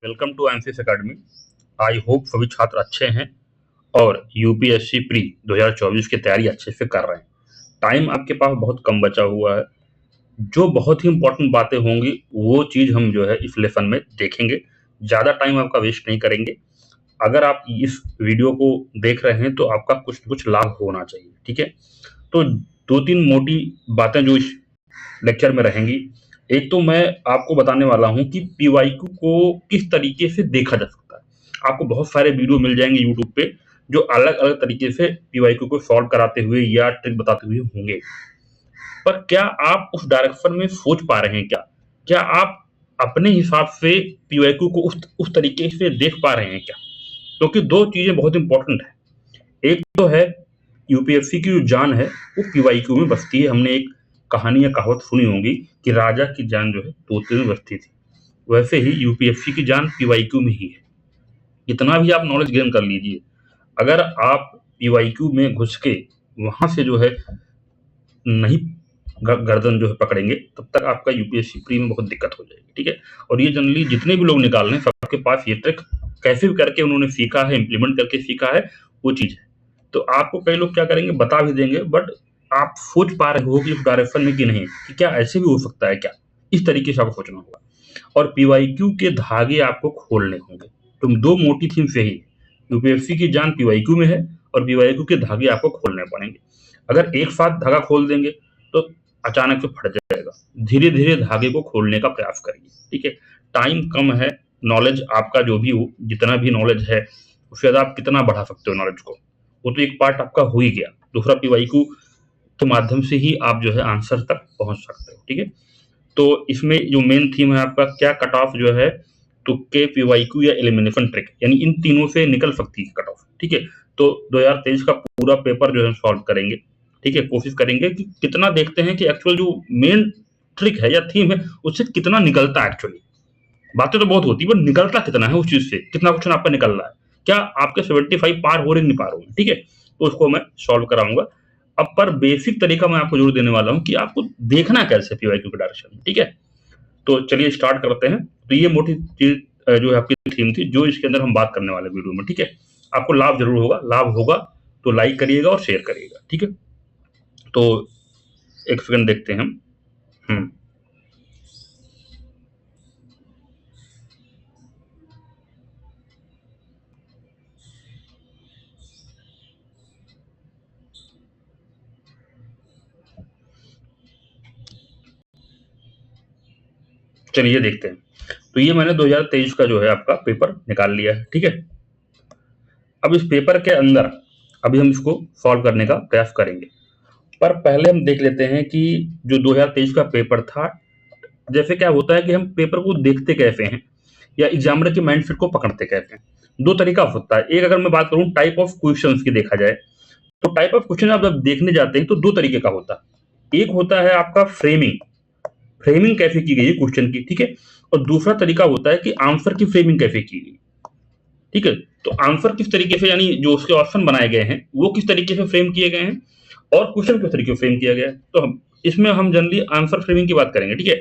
Welcome to MCS Academy. I hope सभी छात्र अच्छे हैं और यूपीएससी प्री 2024 की तैयारी अच्छे से कर रहे हैं। टाइम आपके पास बहुत कम बचा हुआ है। जो बहुत ही इंपॉर्टेंट बातें होंगी वो चीज़ हम जो है इस लेसन में देखेंगे। ज़्यादा टाइम आपका वेस्ट नहीं करेंगे। अगर आप इस वीडियो को देख रहे हैं तो आपका कुछ न कुछ लाभ होना चाहिए, ठीक है। तो 2-3 मोटी बातें जो इस लेक्चर में रहेंगी। एक तो मैं आपको बताने वाला हूं कि पीवाईक्यू को किस तरीके से देखा जा सकता है। आपको बहुत सारे वीडियो मिल जाएंगे यूट्यूब पे जो अलग अलग तरीके से पीवाईक्यू को सॉल्व कराते हुए या ट्रिक बताते हुए होंगे, पर क्या आप उस डायरेक्शन में सोच पा रहे हैं? क्या आप अपने हिसाब से पीवाईक्यू को उस तरीके से देख पा रहे हैं क्या? क्योंकि दो चीजें बहुत इंपॉर्टेंट है। एक तो है यूपीएससी की जो जान है वो पीवाईक्यू में बसती है। हमने एक कहानी या कहावत सुनी होगी कि राजा की जान जो है तोते में बसती थी। वैसे ही यूपीएससी की जान पीवाईक्यू में ही है। इतना भी आप नॉलेज गेन कर लीजिए, अगर आप पीवाईक्यू में घुस के वहां से जो है नहीं गर्दन जो है पकड़ेंगे तब तक आपका यूपीएससी प्री में बहुत दिक्कत हो जाएगी, ठीक है। और ये जनरली जितने भी लोग निकाल रहे हैं सबके पास ये ट्रिक कैसे भी करके उन्होंने सीखा है, इंप्लीमेंट करके सीखा है, वो चीज है। तो आपको कई लोग क्या करेंगे बता भी देंगे, बट आप सोच पा रहे हो कि उस डायरेक्शन में कि नहीं, कि क्या ऐसे भी हो सकता है क्या, इस तरीके से आपको सोचना होगा। और पीवाईक्यू के धागे आपको खोलने होंगे। तुम दो मोटी थीम से ही यूपीएससी की जान पीवाईक्यू में है और पीवाईक्यू के धागे आपको खोलने पड़ेंगे। अगर एक साथ धागा खोल देंगे तो अचानक से फट जाएगा। धीरे धीरे धागे को खोलने का प्रयास करिए, ठीक है। टाइम कम है, नॉलेज आपका जो भी हो, जितना भी नॉलेज है उससे ज्यादा आप कितना बढ़ा सकते हो नॉलेज को, वो तो एक पार्ट आपका हो ही गया। दूसरा पीवाईक्यू के माध्यम से ही आप जो है आंसर तक पहुंच सकते हो, ठीक है। तो इसमें जो मेन थीम है आपका क्या कट ऑफ जो है तुक्के, पीवाईक्यू या एलिमिनेशन ट्रिक, यानी इन तीनों से निकल सकती है कट ऑफ, ठीक है। तो 2023 का पूरा पेपर जो है सॉल्व करेंगे, ठीक है। कोशिश करेंगे कि कितना देखते हैं कि एक्चुअल जो मेन ट्रिक है या थीम है उससे कितना निकलता है। एक्चुअली बातें तो बहुत होती है, पर निकलता कितना है उस चीज से, कितना क्वेश्चन आपका निकल रहा है, क्या आपके 75 पार हो रहे नहीं पा रहे हैं, ठीक है। तो उसको मैं सॉल्व कराऊंगा। अब पर बेसिक तरीका मैं आपको जरूर देने वाला हूं कि आपको देखना कैसे पीवाईक्यू के डायरेक्शन में, ठीक है। तो चलिए स्टार्ट करते हैं। तो ये मोटी चीज जो है आपकी थीम थी जो इसके अंदर हम बात करने वाले वीडियो में, ठीक है। आपको लाभ जरूर होगा, लाभ होगा तो लाइक करिएगा और शेयर करिएगा, ठीक है। तो एक सेकंड देखते हैं हम। चलिए देखते हैं। तो ये मैंने 2023 का जो है आपका पेपर निकाल लिया है, ठीक है। अब इस पेपर के अंदर अभी हम इसको सॉल्व करने का प्रयास करेंगे, पर पहले हम देख लेते हैं कि जो 2023 का पेपर था, जैसे क्या होता है कि हम पेपर को देखते कैसे हैं या एग्जामिनर के माइंडसेट को पकड़ते कैसे हैं। दो तरीका होता है। एक अगर मैं बात करूं टाइप ऑफ क्वेश्चंस की देखा जाए, तो टाइप ऑफ क्वेश्चन आप जब देखने जाते हैं तो दो तरीके का होता है। एक होता है आपका फ्रेमिंग, फ्रेमिंग कैसे की गई है क्वेश्चन की, ठीक है। और दूसरा तरीका होता है कि आंसर की फ्रेमिंग कैसे की गई, ठीक है। तो आंसर किस तरीके से, यानी जो उसके ऑप्शन बनाए गए हैं वो किस तरीके से फ्रेम किए गए हैं और क्वेश्चन किस तरीके से फ्रेम किया गया है। तो हम इसमें हम जनरली आंसर फ्रेमिंग की बात करेंगे, ठीक है।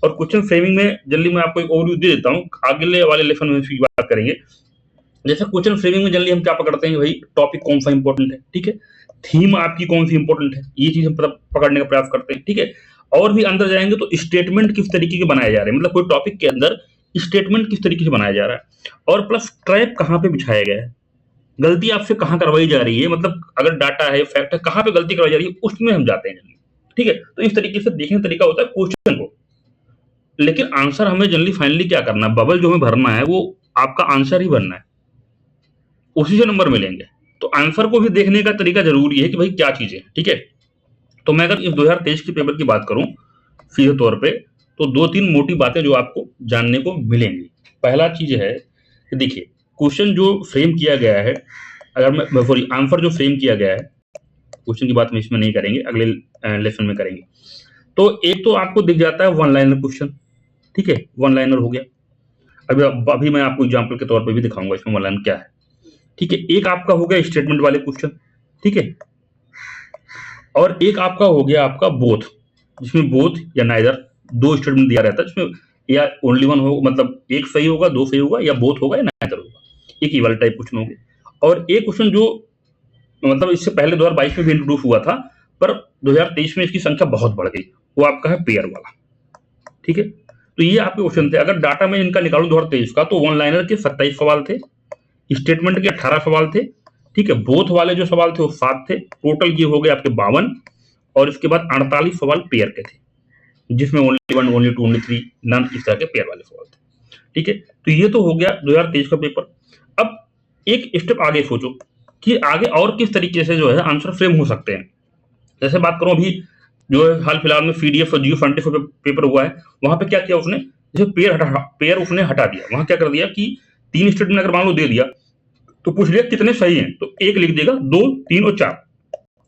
और क्वेश्चन फ्रेमिंग में जनरली मैं आपको एक ओवरव्यू दे देता हूँ, अगले वाले लेसन में इसकी बात करेंगे। जैसे क्वेश्चन फ्रेमिंग में जनरली हम क्या पकड़ते हैं, भाई टॉपिक कौन सा इंपॉर्टेंट है, ठीक है। थीम आपकी कौन सी इंपॉर्टेंट है, ये चीज हम पकड़ने का प्रयास करते हैं, ठीक है। और भी अंदर जाएंगे तो स्टेटमेंट किस तरीके के बनाए जा रहे हैं, मतलब कोई टॉपिक के अंदर स्टेटमेंट किस तरीके से बनाया जा रहा है, और प्लस ट्रैप कहाँ पे बिछाया गया है, गलती आपसे कहाँ करवाई जा रही है, मतलब अगर डाटा है, फैक्ट है, कहाँ पे गलती करवाई जा रही है उसमें हम जाते हैं जनरली, ठीक है। तो इस तरीके से देखने का तरीका होता है क्वेश्चन को। लेकिन आंसर हमें जनरली फाइनली क्या करना है, बबल जो हमें भरना है वो आपका आंसर ही भरना है, उसी से नंबर मिलेंगे। तो आंसर को भी देखने का तरीका जरूरी है कि भाई क्या चीजें, ठीक है। तो मैं अगर इस 2023 के पेपर की बात करूं सीधे तौर पे, तो 2-3 मोटी बातें जो आपको जानने को मिलेंगी। पहला चीज है कि देखिए क्वेश्चन जो फ्रेम किया गया है, अगर मैं सॉरी आंसर जो फ्रेम किया गया है, क्वेश्चन की बात हम इसमें नहीं करेंगे, अगले लेसन में करेंगे। तो एक तो आपको दिख जाता है वन लाइनर क्वेश्चन, ठीक है, वन लाइनर हो गया। अभी मैं आपको एग्जाम्पल के तौर पर भी दिखाऊंगा इसमें वन लाइन क्या है, ठीक है। एक आपका हो गया स्टेटमेंट वाले क्वेश्चन, ठीक है। और एक आपका हो गया आपका बोथ, जिसमें बोथ या नाइदर दो स्टेटमेंट दिया रहता है, जिसमें या ओनली वन हो, मतलब एक सही होगा, दो सही होगा, या बोथ होगा, या नाइदर होगा। एक ये वाला टाइप क्वेश्चन होंगे। और एक क्वेश्चन जो मतलब इससे पहले 2022 में भी इंट्रोड्यूस हुआ था, पर 2023 में इसकी संख्या बहुत बढ़ गई, वो आपका है पेयर वाला। ठीक है, तो ये आपके क्वेश्चन थे। अगर डाटा में इनका निकालूं 2023 का, तो वन लाइनर के 27 सवाल थे, स्टेटमेंट के 18 सवाल थे। ठीक है, बोथ वाले जो सवाल थे वो 7 थे, टोटल ये हो गए आपके 52। और इसके बाद 48 सवाल पेयर के थे, जिसमें only one, only two, only three, none, इस तरह के पेयर वाले सवाल थे। ठीक है, तो ये तो हो गया 2023 का पेपर। अब एक स्टेप आगे सोचो कि आगे और किस तरीके से जो है आंसर फ्रेम हो सकते हैं। जैसे बात करूं अभी जो है हाल फिलहाल में पीडीएफ और जियो 24 पेपर हुआ है, वहां पे क्या किया उसने, जैसे पेयर उसने हटा दिया। वहां क्या कर दिया कि 3 स्टेटमेंट अगर मान लो दे दिया, तो पूछ लिया कितने सही हैं, तो एक लिख देगा, 2, 3 और 4।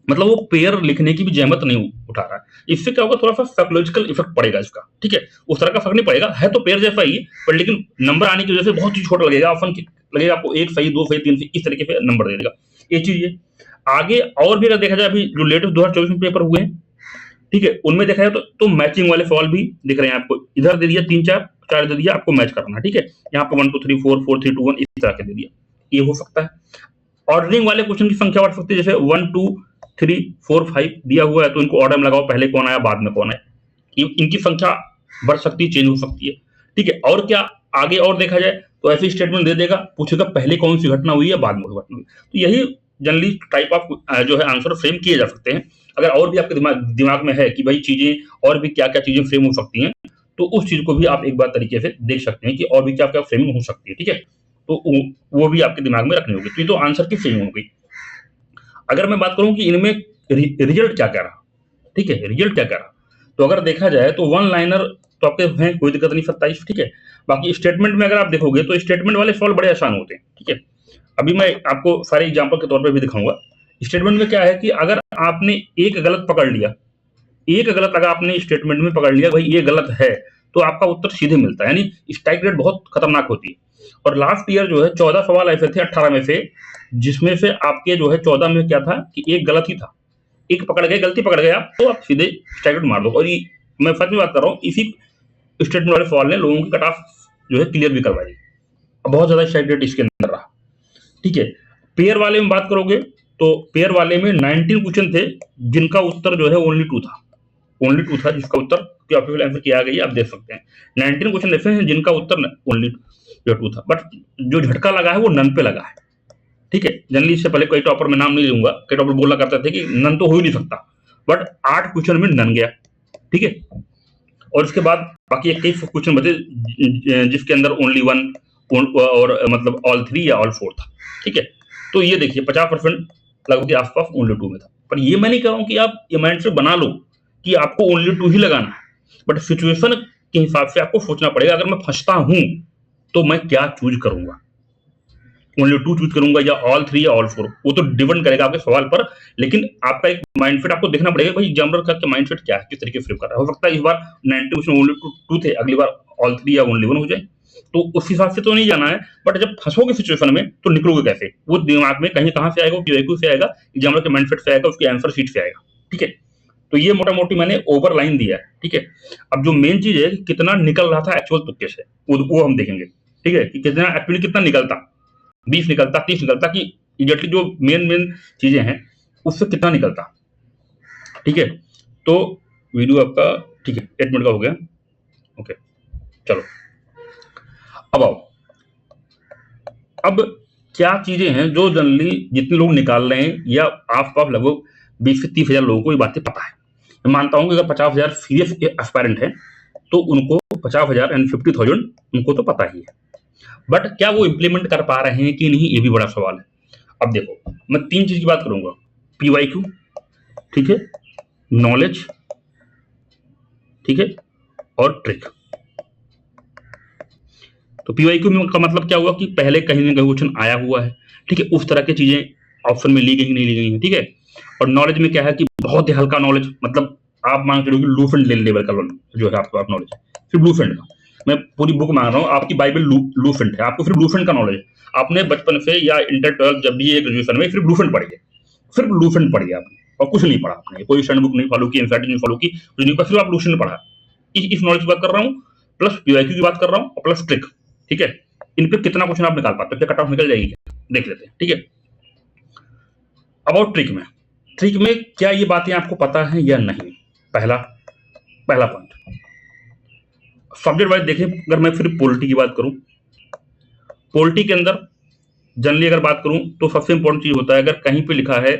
मतलब वो पेयर लिखने की भी जहमत नहीं उठा रहा है। इससे क्या होगा, थोड़ा सा साइकोलॉजिकल इफेक्ट पड़ेगा इसका। ठीक है, उस तरह का फर्क नहीं पड़ेगा, है तो पेयर जैसा ही, पर लेकिन नंबर आने की वजह से बहुत ही छोटा लगेगा। ऑप्शन लगेगा आपको 1 सही, 2 सही, 3 सही, इस तरीके से नंबर दे देगा। ये चीज है। आगे और भी अगर देखा जाए, अभी जो लेटेस्ट 2024 में पेपर हुए हैं, ठीक है, उनमें देखा जाए तो मैचिंग वाले सवाल भी दिख रहे हैं आपको। इधर दे दिया 3 4 4 दे दिया, आपको मैच करना है। ठीक है, यहाँ पे 1 2 3 4 4 3 2 1 इस तरह के दे दिया, ये हो सकता है। ऑर्डरिंग वाले क्वेश्चन की संख्या बढ़ सकती है, जैसे 1 2 3 4 5 दिया हुआ है, तो इनको ऑर्डर में लगाओ, पहले कौन आया बाद में कौन है, इनकी संख्या बढ़ सकती है, चेंज हो सकती है। ठीक है, और क्या आगे और देखा जाए तो ऐसी स्टेटमेंट दे देगा, पूछेगा पहले कौन सी घटना हुई है, बाद में घटना हुई। तो यही जनरली टाइप ऑफ जो है आंसर फ्रेम किए जा सकते हैं। अगर और भी आपके दिमाग में है कि भाई चीजें और भी क्या क्या चीजें फ्रेम हो सकती हैं, तो उस चीज को भी आप एक बार तरीके से देख सकते हैं कि और भी क्या क्या फ्रेमिंग हो सकती है। ठीक है, तो वो भी आपके दिमाग में रखनी होगी। तो ये तो आंसर की फ्रेमिंग हो गई। अगर मैं बात करूं कि इनमें रिजल्ट क्या क्या रहा, ठीक है, रिजल्ट क्या क्या रहा, तो अगर देखा जाए तो वन लाइनर तो आपके हैं, कोई दिक्कत नहीं, 27। ठीक है, बाकी स्टेटमेंट में अगर आप देखोगे तो स्टेटमेंट वाले सवाल बड़े आसान होते हैं। ठीक है, अभी मैं आपको सारे एग्जाम्पल के तौर पर भी दिखाऊंगा। स्टेटमेंट में क्या है कि अगर आपने एक गलत पकड़ लिया, एक गलत अगर आपने स्टेटमेंट में पकड़ लिया भाई ये गलत है, तो आपका उत्तर सीधे मिलता है, यानी स्ट्राइक रेट बहुत खतरनाक होती है। और लास्ट ईयर जो है 14 सवाल ऐसे थे 18 में से, जिसमें से आपके जो है 14 में क्या था कि एक गलत ही था। एक पकड़ गए, गलती पकड़ गए आप, तो आप सीधे स्ट्राइक रेट मार दो। और ये मैं सच में बात कर रहा हूँ, इसी स्टेटमेंट वाले सवाल ने लोगों की कट ऑफ जो है क्लियर भी करवाई। बहुत ज्यादा स्ट्राइक रेट इसके अंदर रहा। ठीक है, पेयर वाले में बात करोगे तो पेयर वाले में 19 क्वेश्चन थे, जिनका उत्तर जो है ओनली 2 था। ओनली 2 था जिसका उत्तर ऑफिशियल आंसर किया गया, आप देख सकते हैं। 19 क्वेश्चन ऐसे हैं जिनका उत्तर ओनली 2 था, बट जो झटका लगा है वो नन पे लगा है। ठीक है, जनरली इससे पहले कई टॉपर में नाम नहीं लूंगा, कई टॉपर बोला करते थे कि नन तो हो ही नहीं सकता, बट 8 क्वेश्चन में नन गया। ठीक है, और उसके बाद बाकी 21 क्वेश्चन बचे जिसके अंदर ओनली वन और मतलब ऑल 3 या ऑल 4 था। ठीक है, तो ये देखिए 50% लगभग के आसपास ओनली 2 में था। पर ये मैं नहीं कह रहा हूं कि आप ये माइंड से बना लो कि आपको ओनली 2 ही लगाना है, बट सिचुएशन के हिसाब से आपको सोचना पड़ेगा, अगर मैं फंसता हूं तो मैं क्या चूज करूंगा, ओनली 2 चूज करूंगा या ऑल 3 या ऑल 4, वो तो डिपेंड करेगा आपके सवाल पर। लेकिन आपका एक माइंडसेट आपको देखना पड़ेगा भाई एग्जामिनर का माइंडसेट क्या है, किस तरीके से फ्रेम कर रहा है। हो सकता है इस बार 90 में ओनली 2 थे, अगली बार ऑल 3 या ओनली 1 हो जाए, तो उस हिसाब से तो नहीं जाना है। बट जब फंसोगे सिचुएशन में तो निकलोगे कैसे, वो दिमाग में कहीं कहां से आएगा, क्यूआईक्यू से आएगा, एग्जामिनर के माइंडसेट से आएगा, उसकी आंसर शीट से आएगा। ठीक है, तो ये मोटा मोटी मैंने ओवर लाइन दिया है। ठीक है, अब जो मेन चीज है कि कितना निकल रहा था एक्चुअल तुक्के से, वो हम देखेंगे। ठीक है, कि कितना एक्चुअली कितना निकलता, 20 निकलता, 30 निकलता, कि एग्जैक्टली जो मेन चीजें हैं उससे कितना निकलता। ठीक है, तो वीडियो आपका ठीक है 8 मिनट का हो गया। ओके, चलो अब आओ। अब क्या चीजें हैं जो जनरली जितने लोग निकाल रहे हैं, या आसपास लगभग 20 से 30 हजार लोगों को ये बातें पता है। मैं मानता हूं कि अगर 50,000 सीरियस एस्पायरेंट हैं तो उनको 50,000 एंड 50,000 उनको तो पता ही है, बट क्या वो इंप्लीमेंट कर पा रहे हैं कि नहीं, ये भी बड़ा सवाल है। अब देखो मैं 3 चीज की बात करूंगा, पीवाईक्यू, ठीक है, नॉलेज, ठीक है, और ट्रिक। तो पीवाईक्यू में का मतलब क्या हुआ कि पहले कहीं ना कहीं क्वेश्चन आया हुआ है। ठीक है, उस तरह की चीजें ऑप्शन में ली गई नहीं ली गई हैं। ठीक है, और नॉलेज में क्या है कि बहुत ही हल्का नॉलेज, मतलब आप मान के चलो लूफेंट लेवल का जो है आपके पास नॉलेज, सिर्फ लूफेंट का। मैं पूरी बुक मांग रहा हूँ, आपकी बाइबल लूफेंट है, आपको सिर्फ लूफेंट का नॉलेज। आपने बचपन से या इंटर 12 जब भी ग्रेजुएशन में सिर्फ लूफेंट पढ़ी है, सिर्फ लूफेंट पढ़ी है आपने, और कुछ नहीं पढ़ा आपने, कोई स्टैंड बुक नहीं फॉलो की, एनसीईआरटी नहीं फॉलो की, कुछ नहीं, सिर्फ आप लूफेंट पढ़ा। इस नॉलेज की बात कर रहा हूँ। प्लस पीवाईक्यू की बात कर रहा हूं और प्लस ट्रिक, ठीक है। इन पे कितना क्वेश्चन आप निकाल पाते हो, क्या कट ऑफ निकल जाएगी, देख लेते हैं, ठीक है। अबाउट ट्रिक में क्या ये बातें आपको पता है या नहीं, पहला पॉइंट। सब्जेक्ट वाइज देखें, अगर मैं फिर पॉलिटी की बात करूं, पॉलिटी के अंदर जनरली अगर बात करूं तो सबसे इंपॉर्टेंट चीज होता है, अगर कहीं पे लिखा है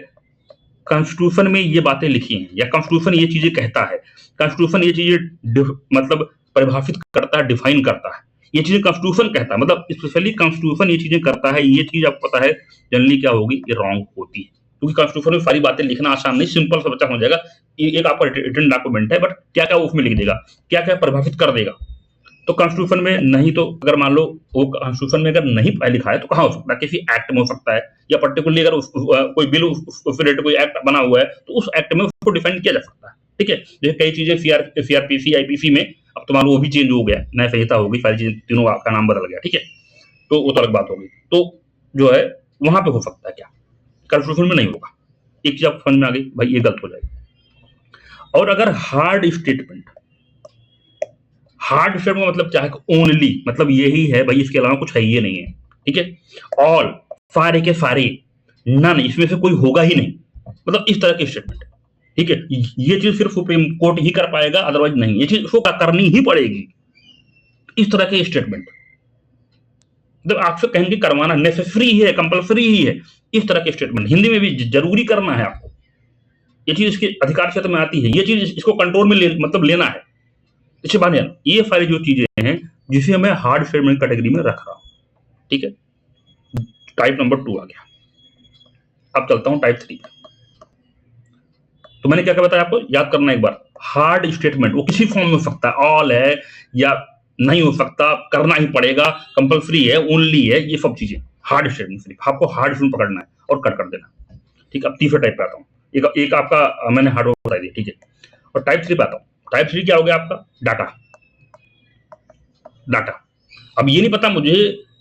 कॉन्स्टिट्यूशन में ये बातें लिखी हैं या कॉन्स्टिट्यूशन ये चीजें कहता है, कॉन्स्टिट्यूशन ये चीजें मतलब परिभाषित करता है, डिफाइन करता है, ये चीजें कॉन्स्टिट्यूशन कहता है, मतलब स्पेशली कॉन्स्टिट्यूशन ये चीजें करता है, ये चीज आपको पता है जनरली क्या होगी, ये रॉन्ग होती है, क्योंकि कॉन्स्टिट्यूशन में सारी बातें लिखना आसान नहीं, सिंपल सा बच्चा हो जाएगा। एक आपका रिटन डॉक्यूमेंट है, बट क्या क्या उसमें लिख देगा, क्या क्या परिभाषित कर देगा। तो कॉन्स्टिट्यूशन में नहीं, तो अगर मान लो वो कॉन्स्टिट्यूशन में अगर नहीं लिखा है तो कहाँ हो सकता है, किसी एक्ट में हो सकता है, या पर्टिकुलरली अगर कोई बिल उस रिलेटेड कोई एक्ट बना हुआ है तो उस एक्ट में उसको डिफाइन किया जा सकता है, ठीक है। जैसे कई चीजें सीआरपीसी आईपीसी में, अब तो मान लो वो भी चेंज हो गया, नया संहिता होगी, सारी चीजें तीनों का नाम बदल गया, ठीक है, तो वो तो अलग बात होगी। तो जो है वहां पे हो सकता है, क्या कॉन्स्टिट्यूशन में नहीं होगा। एक चीज आप समझ में आ गई, भाई ये गलत हो जाएगी। और अगर हार्ड स्टेटमेंट का मतलब क्या है, ओनली मतलब यही है भाई, इसके अलावा कुछ है ये नहीं है, ठीक है। ऑल, सारे के सारे, नन, इसमें से कोई होगा ही नहीं, मतलब इस तरह के स्टेटमेंट, ठीक है। ये चीज सिर्फ सुप्रीम कोर्ट ही कर पाएगा, अदरवाइज नहीं, ये चीज उसको करनी ही पड़ेगी, इस तरह के स्टेटमेंट, मतलब आपसे कहेंगे करवाना नेसेसरी है, कंपलसरी ही है, इस तरह के स्टेटमेंट हिंदी में भी जरूरी करना है आपको, ये चीज इसके अधिकार क्षेत्र में आती है, ये चीज इसको कंट्रोल में मतलब लेना है, इससे बात है। ये सारी जो चीजें हैं जिसे मैं हार्ड स्टेटमेंट कैटेगरी में रख रहा हूं, ठीक है। टाइप नंबर 2 आ गया, अब चलता हूं टाइप 3 पे। तो मैंने क्या क्या बताया आपको, याद करना एक बार। हार्ड स्टेटमेंट वो किसी फॉर्म में हो सकता है, ऑल है या नहीं हो सकता, करना ही पड़ेगा, कंपलसरी है, ओनली है, ये सब चीजें हार्ड स्टेटमेंट, सिर्फ आपको हार्ड स्टेटमेंट पकड़ना है और कट कर देना, ठीक है। अब तीसरे टाइप पे आता हूँ, एक आपका मैंने हार्ड वर्क बता दिया, ठीक है। और टाइप 3 पे आता हूँ। टाइप 3 क्या हो गया आपका, डाटा। अब ये नहीं पता मुझे,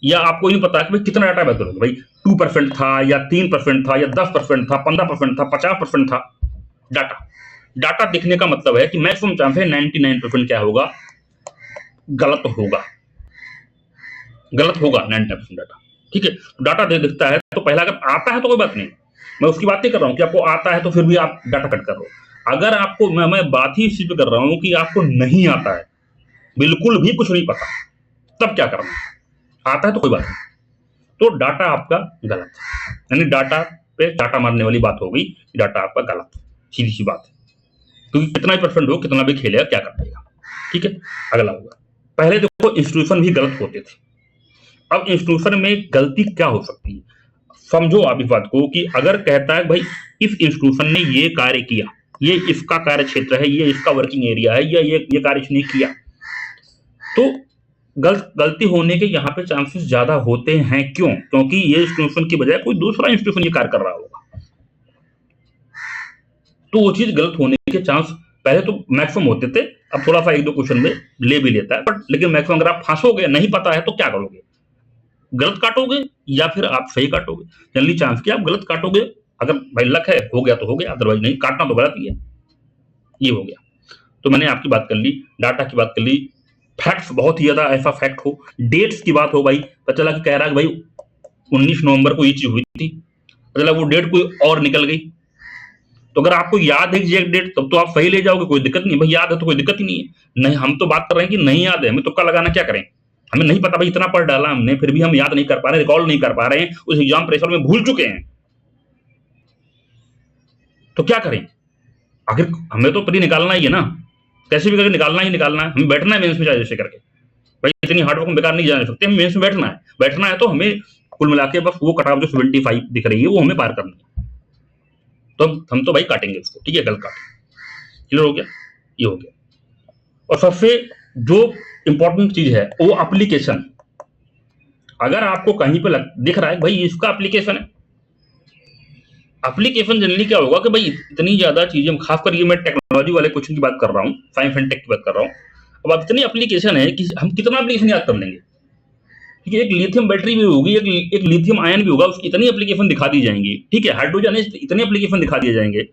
या आपको नहीं पता कि भाई कितना डाटा बेहतर होगा, भाई 2% था या 3% था या 10% था, 15% था, 50% था। डाटा दिखने का मतलब है कि मैक्सिमम चांस है 99% क्या होगा, गलत होगा 99% डाटा, ठीक है। डाटा दिखता है तो पहला अगर आता है तो कोई बात नहीं, मैं उसकी बात नहीं कर रहा हूं कि आपको आता है तो फिर भी आप डाटा कट कर रहे हो। अगर आपको मैं बात ही इस चीज पे कर रहा हूं कि आपको नहीं आता है, बिल्कुल भी कुछ नहीं पता, तब क्या करना है, आता है तो कोई बात नहीं, तो डाटा आपका गलत है, यानी डाटा पे डाटा मारने वाली बात हो गई, डाटा आपका गलत, सीधी सी बात है, क्योंकि कितना ही परसेंट हो, कितना भी खेलेगा, क्या कर देगा, ठीक है। अगला होगा, पहले देखो इंस्टीट्यूशन भी गलत होते थे, अब इंस्टीट्यूशन में गलती क्या हो सकती है, समझो आप इस बात को कि अगर कहता है भाई इस इंस्टीट्यूशन ने ये कार्य किया, ये इसका कार्य क्षेत्र है, ये इसका वर्किंग एरिया है, या ये कार्य इसने किया, तो गलती होने के यहाँ पे चांसेस ज्यादा होते हैं। क्यों? क्योंकि ये इंस्टीट्यूशन की बजाय कोई दूसरा इंस्टीट्यूशन ये कार्य कर रहा होगा, तो वो चीज गलत होने के चांस पहले तो मैक्सिमम होते थे, अब थोड़ा सा 1-2 क्वेश्चन में ले भी लेता है, बट लेकिन मैक्सिमम अगर आप फंसोगे, नहीं पता है तो क्या करोगे, गलत काटोगे या फिर आप सही काटोगे, जनरली चांस कि आप गलत काटोगे, अगर भाई लक है हो गया तो हो गया, अदरवाइज नहीं, काटना तो गलत ही है, ये हो गया। तो मैंने आपकी बात कर ली, डाटा की बात कर ली, फैक्ट्स बहुत ही ज्यादा ऐसा फैक्ट हो, डेट्स की बात हो, भाई पता चला कि कह रहा है कि भाई 19 नवंबर को ये चीज हुई थी, पता चला वो डेट कोई और निकल गई, तो अगर आपको याद है एग्जैक्ट डेट तब तो आप सही ले जाओगे, कोई दिक्कत नहीं, भाई याद है तो कोई दिक्कत ही नहीं है। नहीं, हम तो बात कर रहे हैं कि नहीं याद है, हमें तुक्का लगाना, क्या करें, हमें नहीं पता, भाई इतना पढ़ डाला हमने फिर भी हम याद नहीं कर पा रहे, रिकॉल नहीं कर पा रहे हैं, उस एग्जाम प्रेशर में भूल चुके हैं, तो क्या करें, आखिर हमें तो प्री निकालना ही है ना, कैसे भी करके निकालना ही निकालना है, हमें बैठना है मेंस में जैसे करके, भाई इतनी हार्ड वर्क में बेकार नहीं जा सकते, हमें मेंस में बैठना है तो हमें कुल मिला के बस वो कट ऑफ जो 75 दिख रही है वो हमें पार करनी है, तो हम तो भाई काटेंगे उसको, ठीक है, गलत काटेंगे, क्लियर हो गया, ये हो गया। और सबसे जो इंपॉर्टेंट चीज है वो एप्लीकेशन, अगर आपको कहीं पे दिख रहा है भाई इसका एप्लीकेशन है, एप्लीकेशन जनरली क्या होगा कि भाई इतनी ज्यादा चीजें, खासकर ये मैं टेक्नोलॉजी वाले क्वेश्चन की बात कर रहा हूँ, साइंस एंड टेक की बात कर रहा हूँ, अब आप इतनी एप्लीकेशन है कि हम कितना एप्लीकेशन याद कर लेंगे, ठीक है, एक लिथियम बैटरी भी होगी, एक लिथियम आयन भी होगा, उसकी इतनी एप्लीकेशन दिखा दी जाएंगी, ठीक है, हाइड्रोजन इतने एप्लीकेशन दिखा दिए जाएंगे,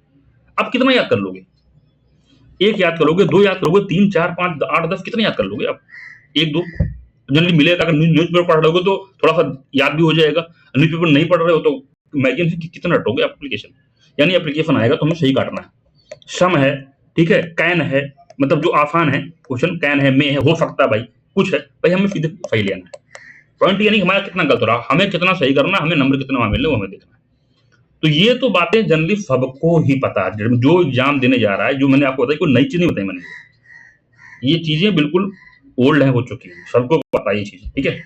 आप कितना याद कर लोगे, एक याद करोगे, 2 याद करोगे, 3, 4, 5, 8, 10 कितने याद कर लोगे आप, एक दो जनरली मिलेगा। अगर न्यूज़पेपर पढ़ रहे हो तो थोड़ा सा याद भी हो जाएगा। न्यूज़पेपर नहीं पढ़ रहे हो तो इमेजिन से कितना रटोगे एप्लीकेशन। यानी एप्लीकेशन आएगा तो हमें सही काटना है। सम है, ठीक है, कैन है, मतलब जो आसान है क्वेश्चन, कैन है, मे है, हो सकता है भाई, कुछ है भाई, हमें सीधे सही लेना है। पॉइंट यानी हमारा कितना गलत हो रहा, हमें कितना सही करना, हमें नंबर कितना वहां मिलने वो हमें देखना है। तो ये तो बातें जनरली सबको ही पता है, जो एग्जाम देने जा रहा है। जो मैंने आपको बताया कोई नई चीज नहीं बताई मैंने, ये चीजें बिल्कुल ओल्ड है, हो चुकी है, सबको पता है ये चीज, ठीक है।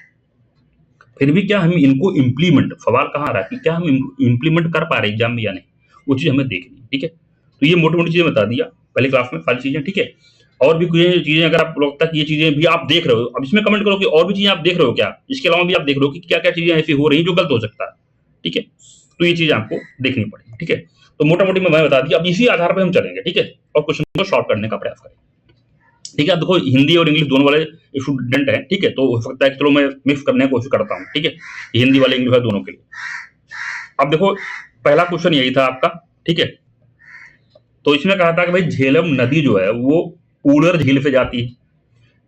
फिर भी क्या हम इनको इम्प्लीमेंट, सवाल कहाँ आ रहा है कि क्या हम इम्प्लीमेंट कर पा रहे एग्जाम में या नहीं, वो चीज हमें देखनी है, ठीक है। तो ये मोटी मोटी चीजें बता दिया पहले क्लास में सारी चीजें, ठीक है। और भी कोई चीजें अगर आपको लगता है कि ये चीजें भी आप देख रहे हो, अब इसमें कमेंट करो कि और भी चीजें आप देख रहे हो क्या, इसके अलावा भी आप देख रहे हो कि क्या क्या चीजें ऐसी हो रही है जो गलत हो सकता है, ठीक है। तो ये चीज आपको देखनी पड़ेगी, ठीक है। तो मोटा मोटी मैं बता दिया, अब इसी आधार पर हम चलेंगे, ठीक है, और क्वेश्चन को सॉल्व करने का प्रयास करेंगे, ठीक है। देखो हिंदी और इंग्लिश दोनों वाले स्टूडेंट हैं, ठीक है, तो हो सकता है कि चलो मैं मिक्स करने की कोशिश करता हूँ, ठीक है, हिंदी वाले इंग्लिश वाले दोनों के लिए। अब देखो पहला क्वेश्चन यही था आपका, ठीक है। तो इसमें कहा था कि भाई झेलम नदी जो है वो उड़र झील से जाती है,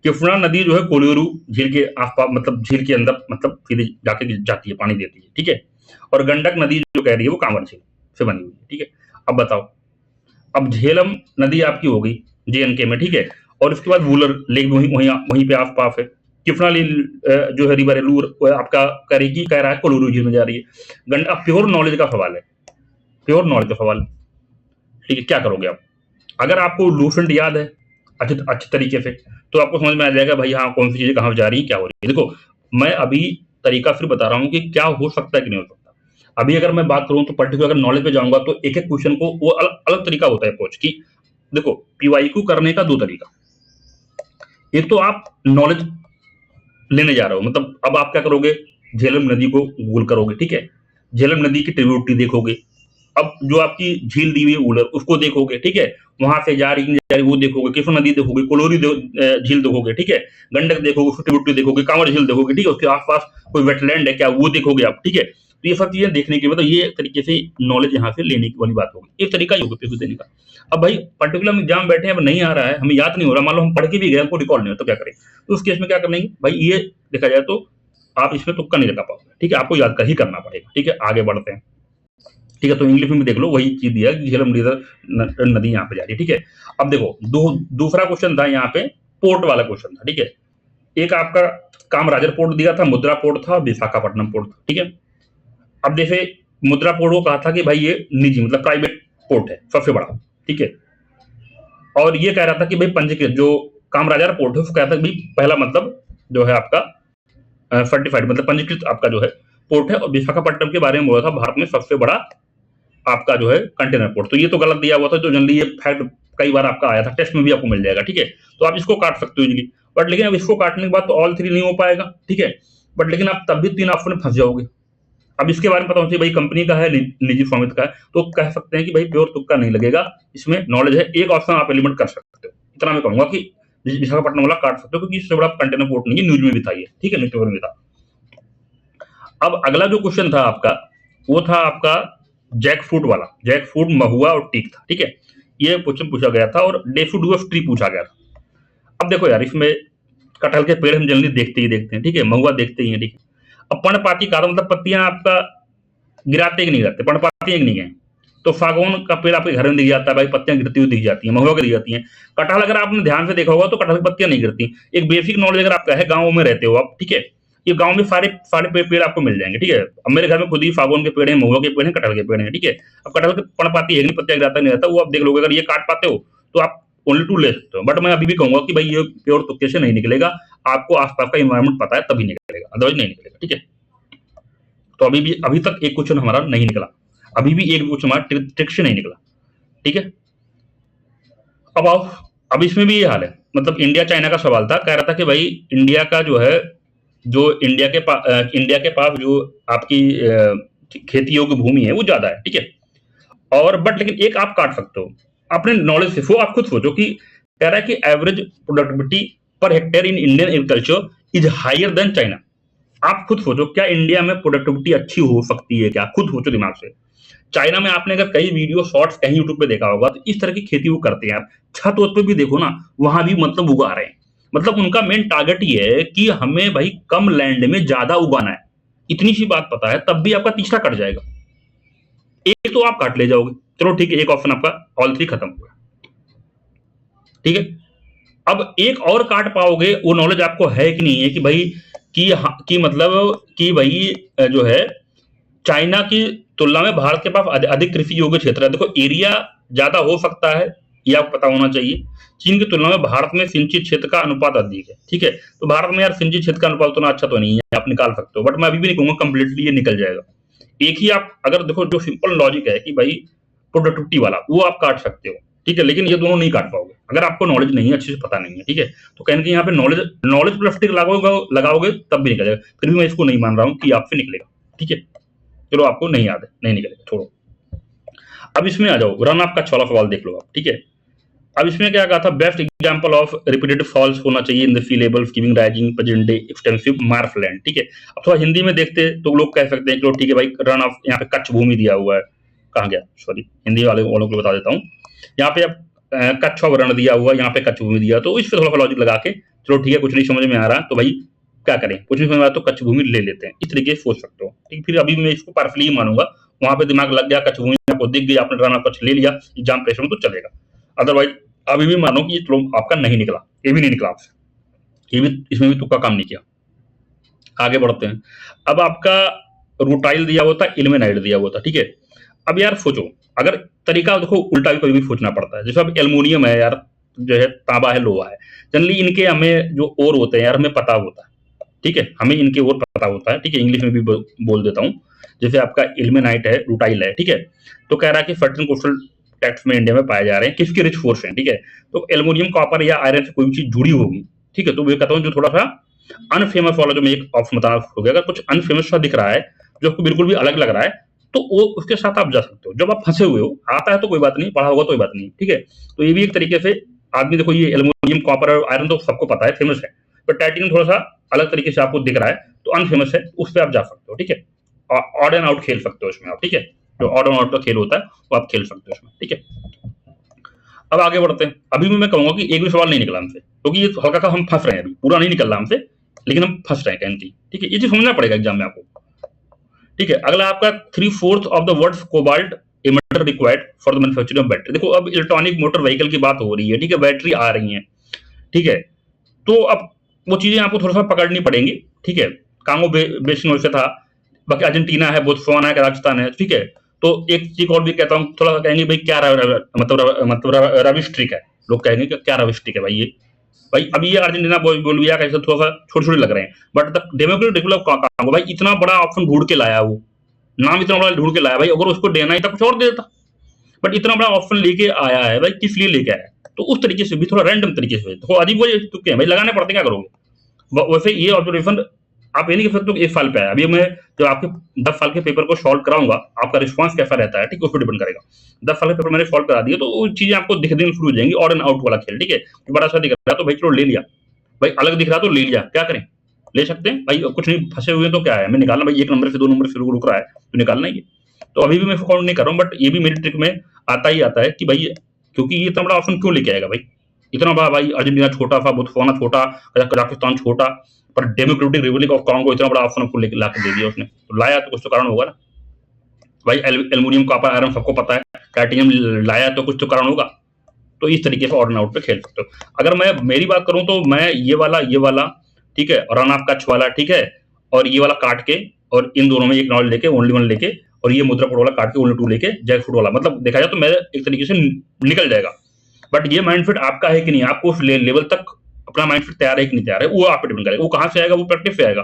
कृष्णा नदी जो है कोलेरू झील के आसपास, मतलब झील के अंदर, मतलब सीधे जाके जाती है, पानी देती है, ठीक है। और गंडक नदी जो कह रही है वो कांवर झील से बनी हुई है, ठीक है। अब बताओ, अब झेलम नदी आपकी हो गई जेएनके में, ठीक है, और उसके बाद वूलर लेक वहीं वहीं वहीं पे आसपास है। कृष्णा जो है रिवर है, लूर आपका करेगी कह रहा है कोलूरू झील में जा रही है। गंडक, प्योर नॉलेज का सवाल है, प्योर नॉलेज का सवाल, ठीक है। क्या करोगे आप, अगर आपको लूसेंट याद है अच्छे अच्छे तरीके से, तो आपको समझ में आ जाएगा भाई हाँ कौन सी चीजें कहाँ जा रही है, क्या हो रही है। देखो मैं अभी तरीका फिर बता रहा हूँ कि क्या हो सकता है कि नहीं हो सकता। अभी अगर मैं बात करूं तो पर्टिकुलर अगर नॉलेज पे जाऊंगा तो एक एक क्वेश्चन को वो अलग अलग तरीका होता है अप्रोच की। देखो पीवाईक्यू करने का दो तरीका, एक तो आप नॉलेज लेने जा रहे हो, मतलब अब आप क्या करोगे, झेलम नदी को गूगल करोगे, ठीक है, झेलम नदी की ट्रिब्यूटरी देखोगे, अब जो आपकी झील दी हुई है उलर उसको देखोगे, ठीक है, वहां से जा रही नहीं जा रही वो देखोगे, कृष्णा नदी देखोगे, कोलोरी झील देखोगे, ठीक है, गंडक देखोगे, उसकी ट्रिब्यूटरी देखोगे, कांवर झील देखोगे, ठीक है, उसके आसपास कोई वेटलैंड है क्या वो देखोगे आप, ठीक है। तो ये सब चीजें देखने के मतलब ये एक तरीके से नॉलेज यहाँ से लेने की वाली बात होगी, एक तरीका ही होगा पेपर देने का। अब भाई पर्टिकुलर हम एग्जाम बैठे हैं, अब नहीं आ रहा है, हमें याद नहीं हो रहा, मान लो हम पढ़ के भी गए हमको रिकॉर्ड नहीं हो, तो क्या करें, तो उस केस में क्या करेंगे भाई, ये देखा जाए तो आप इसमें तुक्का नहीं लगा पाओगे, ठीक है, आपको याद कर ही करना पड़ेगा, ठीक है। आगे बढ़ते हैं, ठीक है। तो इंग्लिश में भी देख लो वही चीज दिया कि झेलम रिवर नदी यहाँ पे जा रही है, ठीक है। अब देखो दूसरा क्वेश्चन था यहाँ पे, पोर्ट वाला क्वेश्चन था, ठीक है। एक आपका कामराजर पोर्ट दिया था, मुद्रा पोर्ट था, विशाखापट्टनम पोर्ट था, ठीक है। अब जैसे मुद्रा पोर्ट को कहा था कि भाई ये निजी मतलब प्राइवेट पोर्ट है सबसे बड़ा, ठीक है। और ये कह रहा था कि भाई पंजीकृत जो कामराजर पोर्ट है उसको कह रहा था कि भाई पहला मतलब जो है आपका सर्टिफाइड मतलब पंजीकृत आपका जो है पोर्ट है। और विशाखापट्टनम के बारे में बोला था भारत में सबसे बड़ा आपका जो है कंटेनर पोर्ट, तो ये तो गलत दिया हुआ था, जो जनरली ये फैक्ट कई बार आपका आया था, टेस्ट में भी आपको मिल जाएगा, ठीक है। तो आप इसको काट सकते हो इजीली, बट लेकिन अब इसको काटने के बाद तो ऑल थ्री नहीं हो पाएगा, ठीक है। बट लेकिन आप तब भी तीन ऑप्शन में फंस जाओगे। अब इसके बारे में पता होना चाहिए भाई कंपनी का है निजी स्वामित्व का है, तो कह सकते हैं कि भाई प्योर तुक्का नहीं लगेगा, इसमें नॉलेज है, एक ऑप्शन आप एलिमेंट कर सकते हो। इतना मैं कहूंगा कि विशाखापट्टनम वाला काट सकते हो क्योंकि इससे बड़ा कंटेनर पोर्ट नहीं है, न्यूज में भी था ये, ठीक है, न्यूज़पेपर में था। अब अगला जो क्वेश्चन था आपका वो था आपका जैक फ्रूट वाला, जैक फ्रूट महुआ और टीक था, ठीक है। ये क्वेश्चन पूछा गया था और डेफोडिलस ट्री पूछा गया था। अब देखो यार इसमें कटहल के पेड़ हम जल्दी देखते हैं, ठीक है, महुआ देखते ही है, ठीक है। अब पर्णपाती का मतलब पत्तियां आपका गिराते कि नहीं गिराते, पर्णपाती एक नहीं है, तो सागौन का पेड़ आपके घर में दिख जाता है भाई, पत्तियां गिरती हुई दिख जाती है, महुआ की दिख जाती है। कटहल अगर आपने ध्यान से देखा होगा तो कटहल की पत्तियां नहीं गिरती। एक बेसिक नॉलेज अगर आपका है, गाँव में रहते हो आप, ठीक है, ये गांव में सारे सारे पेड़ आपको मिल जाएंगे, ठीक है। अब मेरे घर में खुद ही सागौन के पेड़ हैं, महुआ के पेड़ हैं, कटहल के पेड़ हैं, ठीक है। अब कटहल के पर्णपाती है नहीं, पत्तियां गिराता नहीं रहता, वो आप देख लोगे, अगर ये काट पाते हो तो आप ओनली टू ले सकते हो। बट मैं अभी भी कहूंगा कि भाई ये प्योर तुक्के से नहीं निकलेगा, आपको आसपास का इन्वायरमेंट पता है तभी निकलेगा, अदरवाइज नहीं निकलेगा, ठीक है। तो अभी तक एक क्वेश्चन हमारा नहीं निकला, अभी भी एक क्वेश्चन हमारा ट्रिक से नहीं निकला, ठीक है। अब आओ, अब इसमें भी ये हाल है, मतलब इंडिया चाइना का सवाल था, कह रहा था कि भाई इंडिया का जो है, जो इंडिया के पास जो आपकी खेती योग्य भूमि है वो ज्यादा है, ठीक है। और बट लेकिन एक आप काट सकते हो अपने नॉलेज से, वो आप खुद सोचो कि कह रहा है कि average productivity per hectare in Indian agriculture is higher than China. आप खुद सोचो क्या इंडिया में प्रोडक्टिविटी अच्छी हो सकती है क्या, खुद सोचो दिमाग से। चाइना में आपने अगर कई वीडियो शॉर्ट्स कहीं यूट्यूब पे देखा होगा तो इस तरह की खेती वो करते हैं, आप छत वत पे भी देखो ना, वहां भी मतलब उगा रहे हैं। मतलब उनका मेन टारगेट ये है कि हमें भाई कम लैंड में ज्यादा उगाना है, इतनी सी बात पता है, तब भी आपका तीसरा कट जाएगा। एक तो आप काट ले जाओगे, चलो ठीक है, एक ऑप्शन आपका ऑल थ्री खत्म हुआ, ठीक है। अब एक और काट पाओगे, वो नॉलेज आपको है कि नहीं है कि भाई कि मतलब कि भाई जो है चाइना की तुलना में भारत के पास अधिक कृषि योग्य क्षेत्र है। देखो एरिया ज्यादा हो सकता है, ये आपको पता होना चाहिए। चीन की तुलना में भारत में सिंचित क्षेत्र का अनुपात अधिक है, ठीक है। तो भारत में यार सिंचित क्षेत्र का अनुपात उतना अच्छा तो नहीं है, आप निकाल सकते हो, बट मैं अभी भी नहीं कहूंगा कंप्लीटली ये निकल जाएगा। एक ही आप अगर देखो, जो सिंपल लॉजिक है कि भाई प्रोडक्टिविटी वाला, वो आप काट सकते हो, ठीक है, लेकिन ये दोनों नहीं काट पाओगे अगर आपको नॉलेज नहीं है, अच्छे से पता नहीं है, ठीक है। तो कहने की यहाँ पे नॉलेज नॉलेज प्लस टिक लगाओगे तब भी निकल जाएगा। फिर भी मैं इसको नहीं मान रहा हूँ कि आपसे निकलेगा, ठीक है। चलो आपको नहीं याद है, नहीं निकलेगा, छोड़ो। अब इसमें आ जाओ, रन आपका 6वां सवाल देख लो आप, ठीक है। अब इसमें क्या कहा था, best example of repeated falls होना चाहिए in the sea levels giving rising present day extensive marshland, ठीक है। अब थोड़ा हिंदी में देखते तो लोग कह सकते हैं कि ठीक है भाई, रन ऑफ यहाँ पे कच्छ भूमि दिया हुआ है, कहाँ गया, सॉरी हिंदी वालों को बता देता हूँ। यहाँ पे अब कच्छ रण दिया हुआ, यहाँ पे कच्छ भूमि दिया, तो इस पे थोड़ा लॉजिक लगा के चलो ठीक है, कुछ नहीं समझ में आ रहा तो भाई क्या करें, कुछ नहीं समझ में आ रहा तो कच्छ भूमि ले लेते हैं, इस तरीके से सोच सकते हो, ठीक। फिर अभी मैं इसको पार्सली मानूंगा, वहां पे दिमाग लग गया, कच्छ भूमि आपको दिख गई, आपने रन ऑफ कच्छ ले लिया एग्जाम प्रेशर में, तो चलेगा। अदरवाइज अभी भी मानो कि ये चलो आपका नहीं निकला, ये भी नहीं निकला आपसे, ये भी इसमें भी तुक्का काम नहीं किया। आगे बढ़ते हैं। अब आपका रूटाइल दिया हुआ था, इल्मेनाइट दिया हुआ था, ठीक है। अब यार सोचो, अगर तरीका देखो उल्टा भी कभी भी सोचना पड़ता है। जैसे अब एल्युमिनियम है यार, जो है तांबा है, लोहा है, जनरली इनके हमें जो ओर होते हैं यार हमें पता होता है, ठीक है, हमें इनके ओर पता होता है, ठीक है। इंग्लिश में भी बोल देता हूँ, जैसे आपका इल्मेनाइट है, रूटाइल है, ठीक है। तो कह रहा है कि सर्टेन कोस्टल टेक्स्ट में इंडिया में पाए जा रहे हैं, किसके रिच फोर्स हैं, ठीक है। तो एल्युमिनियम, कॉपर या आयरन से कोई भी चीज जुड़ी होगी, ठीक है। तो मैं कहता हूँ जो थोड़ा सा अनफेमस वाला, जो मैं एक ऑप्शन बताना हो गया, अगर कुछ अनफेमस सा दिख रहा है, जो आपको बिल्कुल भी अलग लग रहा है, तो वो उसके साथ आप जा सकते हो। जब आप फंसे हुए हो, आता है तो कोई बात नहीं, पढ़ा होगा तो कोई बात नहीं, ठीक है। तो ये भी एक तरीके से आदमी, देखो ये एल्युमिनियम, कॉपर और आयरन तो सबको पता है, फेमस है, बट टाइटेनियम थोड़ा सा अलग तरीके से आपको दिख रहा है, तो अनफेमस है, उस पर आप जा सकते हो, ठीक है। ऑड एंड आउट खेल सकते हो इसमें आप, ठीक है। जो ऑड एंड आउट का खेल होता है वो आप खेल सकते हो इसमें, ठीक है। अब आगे बढ़ते हैं। अभी भी मैं कहूंगा कि एक भी सवाल नहीं निकला हमसे, क्योंकि ये हल्का का हम फंस रहे हैं, अभी पूरा नहीं निकल रहा हमसे, लेकिन हम फंस रहे हैं कहीं, ठीक है। ये चीज समझना पड़ेगा एग्जाम में आपको, ठीक है। अगला आपका 3/4 of the words cobalt emitter required for the manufacturing of battery. देखो अब इलेक्ट्रॉनिक मोटर व्हीकल की बात हो रही है, ठीक है, बैटरी आ रही है, ठीक है। तो अब वो चीजें आपको थोड़ा सा पकड़नी पड़ेंगी, ठीक है। कांगो बेसिन वैसे था, बाकी अर्जेंटीना है, बोत्सवाना है, कजाकिस्तान है, ठीक है। तो एक चीज और भी कहता हूँ, थोड़ा सा कहेंगे भाई क्या मतलब रविश ट्रिक है, लोग कहेंगे कि क्या रविश ट्रिक है भाई ये। भाई अभी ये अर्जेंटीना बोलिविया का ऐसा थोड़ा सा छोटे छोटे लग रहे हैं, but the democratic Republic of Congo, भाई इतना बड़ा ऑप्शन ढूंढ के लाया, वो नाम इतना बड़ा ढूंढ के लाया भाई, अगर उसको देना ही था कुछ और दे देता, बट इतना बड़ा ऑप्शन लेके आया है भाई, किस लिए लेके आया है। तो उस तरीके से भी थोड़ा रैंडम तरीके से तो अजीब वजह तुक्के हैं भाई, लगाने पड़ते, क्या करोगे। वैसे ये ऑब्जर्वेशन आप ये नहीं कह सकते कि 1 साल पे आया। अभी मैं जब आपके 10 साल के पेपर को सॉल्व कराऊंगा, आपका रिस्पॉन्स कैसा रहता है, ठीक, उस पर डिपेंड करेगा। 10 साल के पेपर मैंने सॉल्व करा दिए, तो वो चीजें आपको दिखने शुरू हो जाएंगी, ऑड एंड आउट वाला खेल, ठीक है। बड़ा सा दिख रहा है तो भाई चलो ले लिया, भाई अलग दिख रहा तो ले लिया, क्या करें, ले सकते हैं भाई, कुछ नहीं, फंसे हुए तो क्या है, हमें निकालना भाई, 1 नंबर से 2 नंबर से रुक रहा है तो निकालना ही है। तो अभी भी मैं काउंट नहीं कर रहा हूँ, बट ये भी मेरी ट्रिक में आता ही आता है कि भाई, क्योंकि ये इतना बड़ा ऑप्शन क्यों लेके आएगा भाई, इतना बड़ा भाई, अर्जेंटीना छोटा सा, बोत्सवाना छोटा, कजाकिस्तान छोटा, पर डेमोक्रेटिक रिपब्लिक ऑफ कांगो इतना बड़ा ऑप्शन आपको ला के दे दिया उसने, तो लाया तो कुछ तो कारण होगा ना भाई। एल्युमिनियम, कॉपर, आयरन सबको पता है, टाइटेनियम लाया तो कुछ तो कारण होगा। तो इस तरीके से ऑड एंड आउट पे खेल सकते हो। अगर मैं मेरी बात करूं तो मैं ये वाला, ठीक है, और रन ऑफ कच्छ वाला, ठीक है, और ये वाला काट के, और इन दोनों में एक नॉलेज लेके, ओनली वन लेके, और ये मुद्रापुर वाला काट के ओनली 2 लेके, जैक फ्रूट वाला, मतलब देखा जाए तो मेरे एक तरीके से निकल जाएगा। बट ये माइंडसेट आपका है कि नहीं, आपको उस लेवल तक अपना माइंडसेट तैयार है कि नहीं तैयार है, वो आप पे डिपेंड करेगा। वो कहाँ से आएगा, वो प्रैक्टिस से आएगा,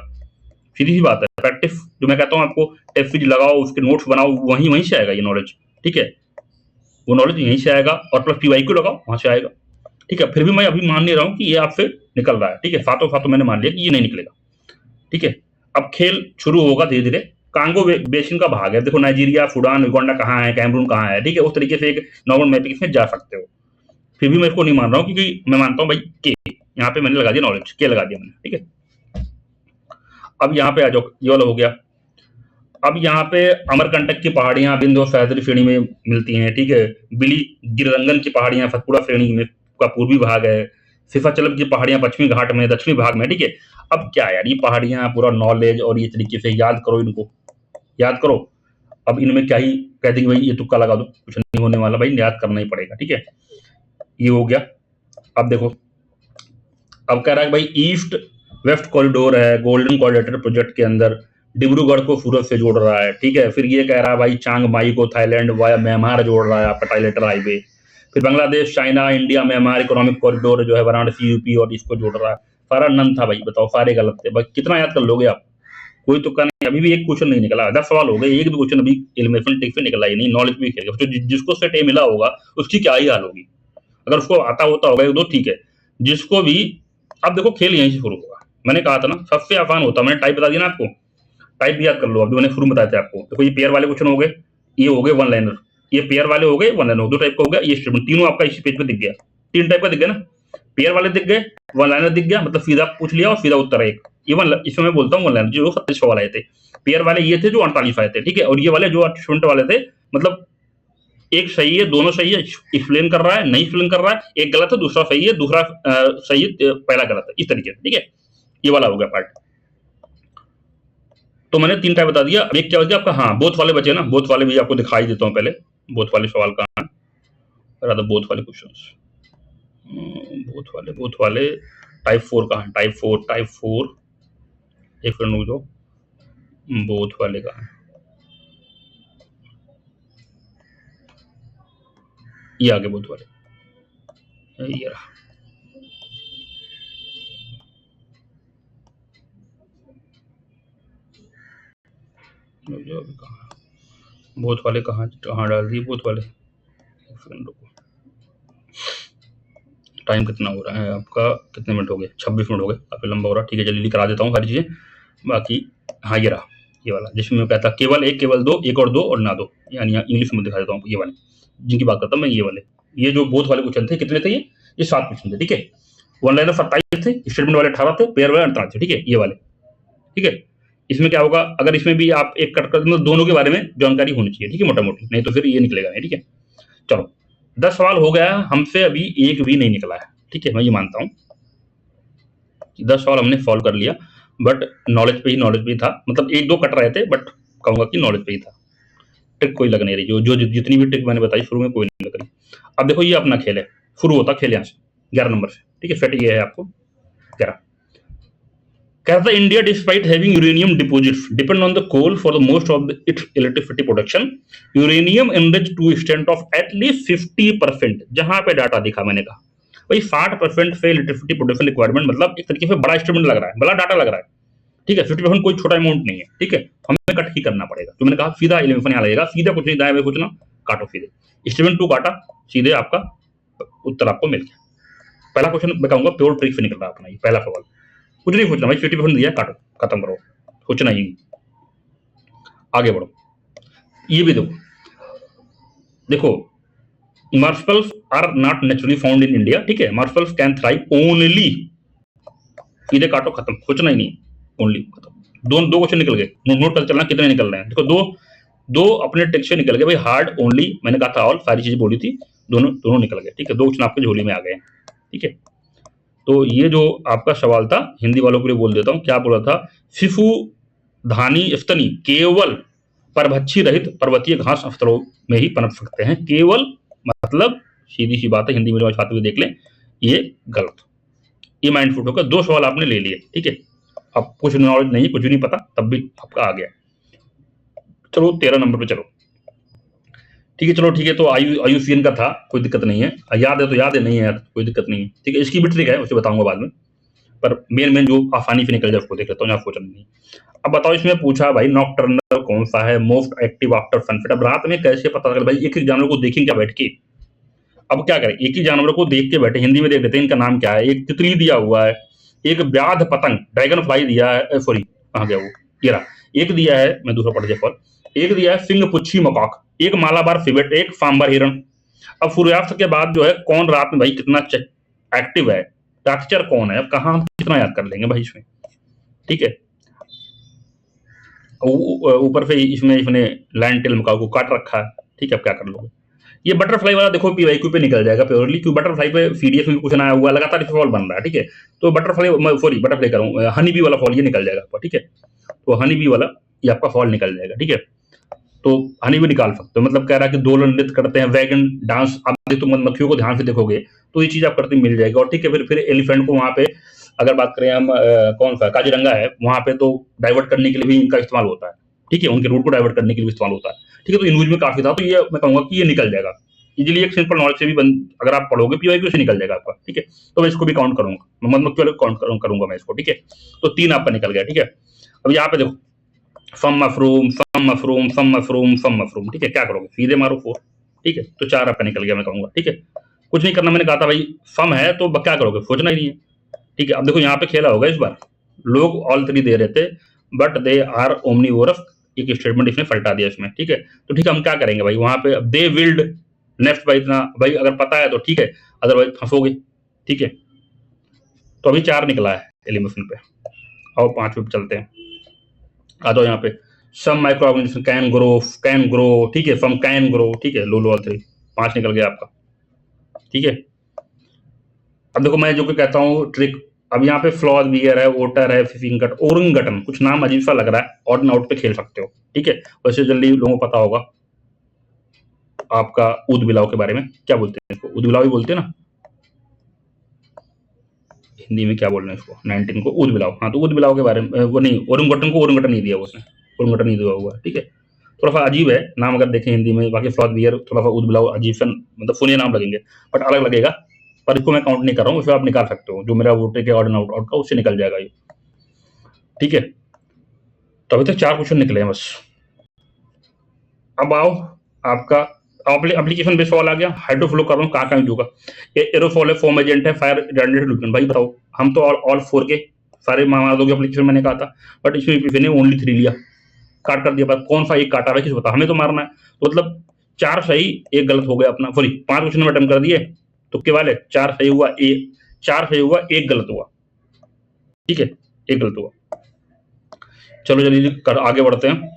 सीधी सी बात है। प्रैक्टिस जो मैं कहता हूँ आपको, टेस्ट सीरीज लगाओ, उसके नोट्स बनाओ, वहीं वहीं से आएगा ये नॉलेज, ठीक है। वो नॉलेज यहीं से आएगा, और प्लस पीवाईक्यू लगाओ, वहां से आएगा, ठीक है। फिर भी मैं अभी मान नहीं रहा हूँ कि ये आपसे निकल रहा है, ठीक है, सातों सातों मैंने मान लिया कि ये नहीं निकलेगा, ठीक है। अब खेल शुरू होगा धीरे धीरे। कांगो बेसिन का भाग है, देखो नाइजीरिया, सूडान, युगांडा कहाँ है, कैमरून कहाँ है, ठीक है। उस तरीके से एक नॉर्मल मैपिंग में जा सकते हो। फिर भी मैं इसको नहीं मान रहा हूँ, क्योंकि मैं मानता हूँ भाई के, यहाँ पे मैंने लगा दिया नॉलेज, के लगा दिया मैंने, ठीक है। अब यहाँ पे आ जाओ, ये वाला हो गया। अब यहाँ पे अमरकंटक की पहाड़ियां विंध्य और सह्याद्री श्रेणी में मिलती हैं, ठीक है। बिली गिररंगन की पहाड़ियां सतपुड़ा श्रेणी में का पूर्वी भाग है। सिफाचलम की पहाड़ियां पश्चिमी घाट में दक्षिणी भाग में, ठीक है। अब क्या यार, ये पहाड़ियां पूरा नॉलेज और ये तरीके से याद करो, इनको याद करो। अब इनमें क्या ही कह देंगे भाई ये तुक्का लगा दो, कुछ नहीं होने वाला भाई, याद करना ही पड़ेगा, ठीक है। ये हो गया। अब देखो, अब कह रहा है भाई ईस्ट वेस्ट कॉरिडोर है गोल्डन कॉरिडोर प्रोजेक्ट के अंदर, डिब्रूगढ़ को सूरत से जोड़ रहा है, ठीक है। फिर ये कह रहा है भाई चांग माई को थाईलैंड वाया म्यांमार जोड़ रहा है आपका ट्राइलेटरल हाईवे। फिर Bangladesh China India Myanmar economic corridor जो है वाराणसी यूपी और इसको जोड़ रहा है। सारा नन था भाई, बताओ सारे गलत थे भाई, कितना याद कर लोगे आप, कोई तुक्का नहीं। अभी भी एक क्वेश्चन नहीं निकला, 10 सवाल हो गए, एक भी क्वेश्चन अभी एलिमिनेशन टिक से निकला ही नहीं, नॉलेज भी खेल गया। तो जिसको सेट ए मिला होगा उसकी क्या ही हाल होगी, अगर उसको आता होता होगा एक दो ठीक है, जिसको भी। अब देखो खेल यहीं से शुरू होगा, मैंने कहा था ना सबसे आसान होता, मैंने टाइप बता दिया ना आपको, टाइप भी याद कर लो। अभी मैंने शुरू में बताया था आपको, देखो ये पेयर वाले क्वेश्चन हो गए, ये हो गए वन लाइनर, ये पेयर वाले हो गए वन लाइनर, दो टाइप का हो गया, ये स्टेटमेंट तीनों आपका इसी पेज पे दिख गया, तीन टाइप का दिख गया ना, पेयर वाले दिख गए, वन लाइनर दिख गया, मतलब सीधा पूछ लिया और सीधा उत्तर है एक। ये वन, इसमें मैं बोलता हूँ वन लाइनर जो 27 सवाल आए थे, पेयर वाले ये थे जो 48 आए थे, ठीक है। और ये वाले जो स्टूडेंट वाले थे, मतलब एक सही है दोनों सही है, एक्सप्लेन कर रहा है नहीं एक्सप्लेन कर रहा है, एक गलत है दूसरा सही है, दूसरा सही है पहला गलत है, इस तरीके से, ठीक है। ये वाला हो गया पार्ट। तो मैंने तीन टाइप बता दिया। अब एक क्या हो गया आपका, हाँ बोथ वाले बचे ना, बोथ वाले भी आपको दिखाई देता हूँ पहले, बोथ वाले सवाल कहाँ है, बोथ वाले क्वेश्चन, बोथ वाले टाइप 4 कहाँ है, टाइप 4 एक मिनट रुक जाओ, बोथ वाले कहाँ है, ये आगे बोथ वाले, ये रहा। बोथ वाले कहाँ कहाँ डाल दिए बोथ वाले, टाइम कितना हो रहा है आपका, कितने मिनट हो गए, 26 मिनट हो गए, काफी लंबा हो रहा है, ठीक है जल्दी करा देता हूँ सारी चीजें। बाकी हाँ ये रहा, ये वाला जिसमें मैं कहता केवल एक केवल दो, एक और दो और ना दो, यानी इंग्लिश में दिखा देता हूँ, ये वाले जिनकी बात करता हूँ मैं, ये वाले, ये जो बोथ वाले क्वेश्चन थे कितने थे, ये 7 क्वेश्चन थे, ठीक है। वन लाइनर 27 थे, स्टेटमेंट वाले 18 थे, पेयर वाले 48 थे, ठीक है ये वाले, ठीक है। इसमें क्या होगा, अगर इसमें भी आप एक कट कर मतलब दोनों के बारे में जानकारी होनी चाहिए, ठीक है, मोटा मोटी, नहीं तो फिर ये निकलेगा नहीं, ठीक है। चलो 10 सवाल हो गया, हमसे अभी एक भी नहीं निकला है, ठीक है, मैं ये मानता हूँ कि 10 सवाल हमने सॉल्व कर लिया, बट नॉलेज पे ही था, मतलब एक दो कट रहे थे, बट कहूंगा कि नॉलेज पे ही था, ट्रिक कोई लग नहीं रही, जो जितनी भी ट्रिक मैंने बताई शुरू में कोई नहीं लग रही। अब देखो ये अपना खेल है, शुरू होता खेल यहाँ से 11 नंबर से, ठीक है, सेट ये है आपको 11। कहता है India despite having uranium deposits depend on the coal for the most of its electricity production, uranium enrich to extent of at least 50%, जहां पे डाटा दिखा मैंने कहा भाई 60% से इलेक्ट्रिसिटी प्रोडक्शन रिक्वायरमेंट, मतलब एक तरीके से बड़ा इंस्ट्रूमेंट लग रहा है, बड़ा डाटा लग रहा है, ठीक है। 50% कोई छोटा अमाउंट नहीं है, ठीक है, हमें कट ही करना पड़ेगा, तो मैंने कहा सीधा एलिमिनेशन यहाँ लगेगा, सीधा कुछ नहीं दाएं बाएं कुछ ना, काटो सीधे, इंस्ट्रूमेंट टू काटा, सीधे आपका उत्तर आपको मिल गया। पहला क्वेश्चन मैं कहूंगा प्योर ट्रिक से निकल रहा है अपना, ये पहला सवाल, कुछ नहीं सोचना भाई, 50% दिया काटो खत्म करो, सोचना ही, आगे बढ़ो। ये भी देखो, देखो marshals are not naturally found in India, ठीक है, मार्शल्स कैन थ्राइव ओनली, सीधे काटो खत्म, सोचना ही नहीं, ओनली खत्म। दो क्वेश्चन निकल गए, नोट कर चलना कितने निकल रहे हैं, देखो दो दो अपने टेक्स्ट से निकल गए भाई, हार्ड ओनली मैंने कहा था, ऑल सारी चीजें बोली थी, दोनों दोनों निकल गए, ठीक है, दो क्वेश्चन आपके झोली में आ गए, ठीक है। तो ये जो आपका सवाल था, हिंदी वालों के लिए बोल देता हूँ, क्या बोला था, शिशु धानी स्तनी केवल परभक्षी रहित पर्वतीय घास अवसरों में ही पनप सकते हैं, केवल मतलब सीधी सी बात है, हिंदी मीडियम छात्र भी देख लें, ये गलत, ये माइंड फुट होकर दो सवाल आपने ले लिए, ठीक है। अब कुछ नॉलेज नहीं, कुछ नहीं पता, तब भी आपका आ गया। चलो 13 नंबर पे चलो, ठीक है, चलो ठीक है, तो आयुसीएन का था, कोई दिक्कत नहीं है, याद है तो याद है, नहीं है कोई दिक्कत नहीं है, ठीक है। इसकी भी ट्रिक है, उसे बताऊंगा बाद में, पर मेन जो आसानी से निकल जाए उसको देख लेता हूँ, यहाँ सोचना नहीं। अब बताओ, इसमें पूछा भाई नॉकटर्नल कौन सा है, मोस्ट एक्टिव आफ्टर सनसेट। अब रात में कैसे पता चले भाई, एक एक जानवर को देखेंगे क्या बैठ के, अब क्या करें, एक ही जानवर को देख के बैठे, हिंदी में देख लेते हैं इनका नाम क्या है, एक तितली दिया हुआ है, एक व्याध पतंग ड्रैगन फ्लाई दिया है, सॉरी कहाँ गया वो, ये रहा, एक दिया है, मैं दूसरा पढ़ जाए, एक दिया है सिंह पुच्छी मकॉक, एक मालाबार सिवेट, एक सांबर हिरण। अब सूर्यास्त के बाद जो है कौन रात में भाई कितना एक्टिव है, टाक्चर कौन है, अब कहाँ हम कितना याद कर लेंगे भाई इसमें, ठीक है। ऊपर से इसमें इसने लाइन टेल मकाऊ को काट रखा है, ठीक है, अब क्या कर लोगे, ये बटरफ्लाई वाला देखो पीवाईक्यू पे निकल जाएगा प्योरली, क्योंकि बटरफ्लाई पे पीडीएफ में भी कुछ नया हुआ, लगातार इस फॉल बन रहा है, ठीक है। तो बटरफ्लाई, सॉरी बटरफ्लाई करूँ, हनी बी वाला फॉल ये निकल जाएगा आपका, ठीक है। तो हनी बी वाला ये आपका फॉल निकल जाएगा, ठीक है। तो हनी भी निकाल सकते हो, मतलब कह रहा है कि दोलन नृत्य करते हैं, वैगन डांस, आप देखो मधुमक्खियों को ध्यान से देखोगे तो ये चीज आप करते मिल जाएगी। और ठीक है, फिर एलिफेंट को वहां पे अगर बात करें हम, कौन सा काजीरंगा है वहां पे, तो डाइवर्ट करने के लिए भी इनका इस्तेमाल होता है, ठीक है, उनके रूट को डाइवर्ट करने के लिए भी इस्तेमाल होता है, ठीक है। तो न्यूज में काफी था, तो ये मैं कहूंगा कि ये निकल जाएगा इजिली, एक सिंपल नॉलेज से भी अगर आप पढ़ोगे पीवाईक्यू से निकल जाएगा आपका, ठीक है। तो मैं इसको भी काउंट करूंगा, मैं मधुमक्खी वाले काउंट करूंगा मैं इसको, ठीक है। तो 3 आपका निकल गया, ठीक है। अब यहाँ पे देखो सम मशरूम, सम मशरूम, सम मशरूम, सम मशरूम, ठीक है। क्या करोगे, सीधे मारो 4, ठीक है। तो 4 आपका निकल गया मैं कहूंगा, ठीक है। कुछ नहीं करना, मैंने कहा था भाई सम है तो क्या करोगे, सोचना ही नहीं है, ठीक है। अब देखो यहाँ पे खेला होगा इस बार, लोग ऑल 3 दे रहे थे, बट दे आर ओमनीवोरस, एक स्टेटमेंट इसने पलटा दिया इसमें, ठीक है। तो ठीक है, हम क्या करेंगे भाई वहां पे, दे विल्ड नेक्स्ट भाई इतना, भाई अगर पता है तो ठीक है, अदरवाइज फंसोगे, ठीक है। तो अभी 4 निकला है एलिमिनेशन पे, और 5 पे चलते हैं। आ जाओ यहाँ पे, some micro organism can grow, ठीक है, सम कैन ग्रो, ठीक है, लो ऑल 3, 5 निकल गया आपका, ठीक है। अब देखो मैं जो कहता हूँ ट्रिक, अब यहाँ पे फ्लॉज बियर है, वोटर है, फिशिंगट, ओरंगटन, कुछ नाम अजीब सा लग रहा है, ऑड एंड आउट पे खेल सकते हो, ठीक है। वैसे जल्दी लोगों को पता होगा आपका ऊद बिलाव के बारे में, क्या बोलते हैं इसको, ऊद बिलाव ही बोलते हैं ना, हिंदी में क्या बोल रहे हैं इसको, 19 को ऊद बिलाव, हाँ। तो ऊद बिलाव के बारे में, वो नहीं, ओरंगटन को ओरंगटन नहीं दिया उसने, ओरंगटन नहीं दिया हुआ है, ठीक है। थोड़ा सा अजीब है नाम अगर देखें हिंदी में, बाकी फ्लॉज बियर थोड़ा सा ऊद बिलाव अजीब सा, मतलब सुनिए नाम लगेंगे, बट अलग लगेगा, पर इसको मैं काउंट नहीं कर रहा हूँ, इसे आप निकाल सकते हो, जो मेरा वोटर के ऑड एंड आउट का उससे निकल जाएगा ये, ठीक है। तो अभी तक 4 क्वेश्चन निकले हैं बस। अब आओ आपका एप्लीकेशन बेस्ड सवाल आ गया, हाइड्रोफ्लो कार्बन कहाँ यूज होगा, एरोसोल है, फोम एजेंट है, फायर रिटार्डेंट लुब्रिकेंट, भाई बताओ, हम तो ऑल 4 के सारे मार दोगे एप्लीकेशन, मैंने कहा था, बट इसमें ने ओनली 3 लिया, काट कर दिया, बात कौन सा एक काटा है किस बता, हमें तो मारना है, तो मतलब 4 सही 1 गलत हो गया अपना, सॉरी 5 क्वेश्चन में अटेम्प्ट कर दिए तुक्के वाले, 4 सही हुआ, 4 सही हुआ, 1 गलत हुआ, ठीक है, 1 गलत हुआ। चलो जल्दी कर आगे बढ़ते हैं,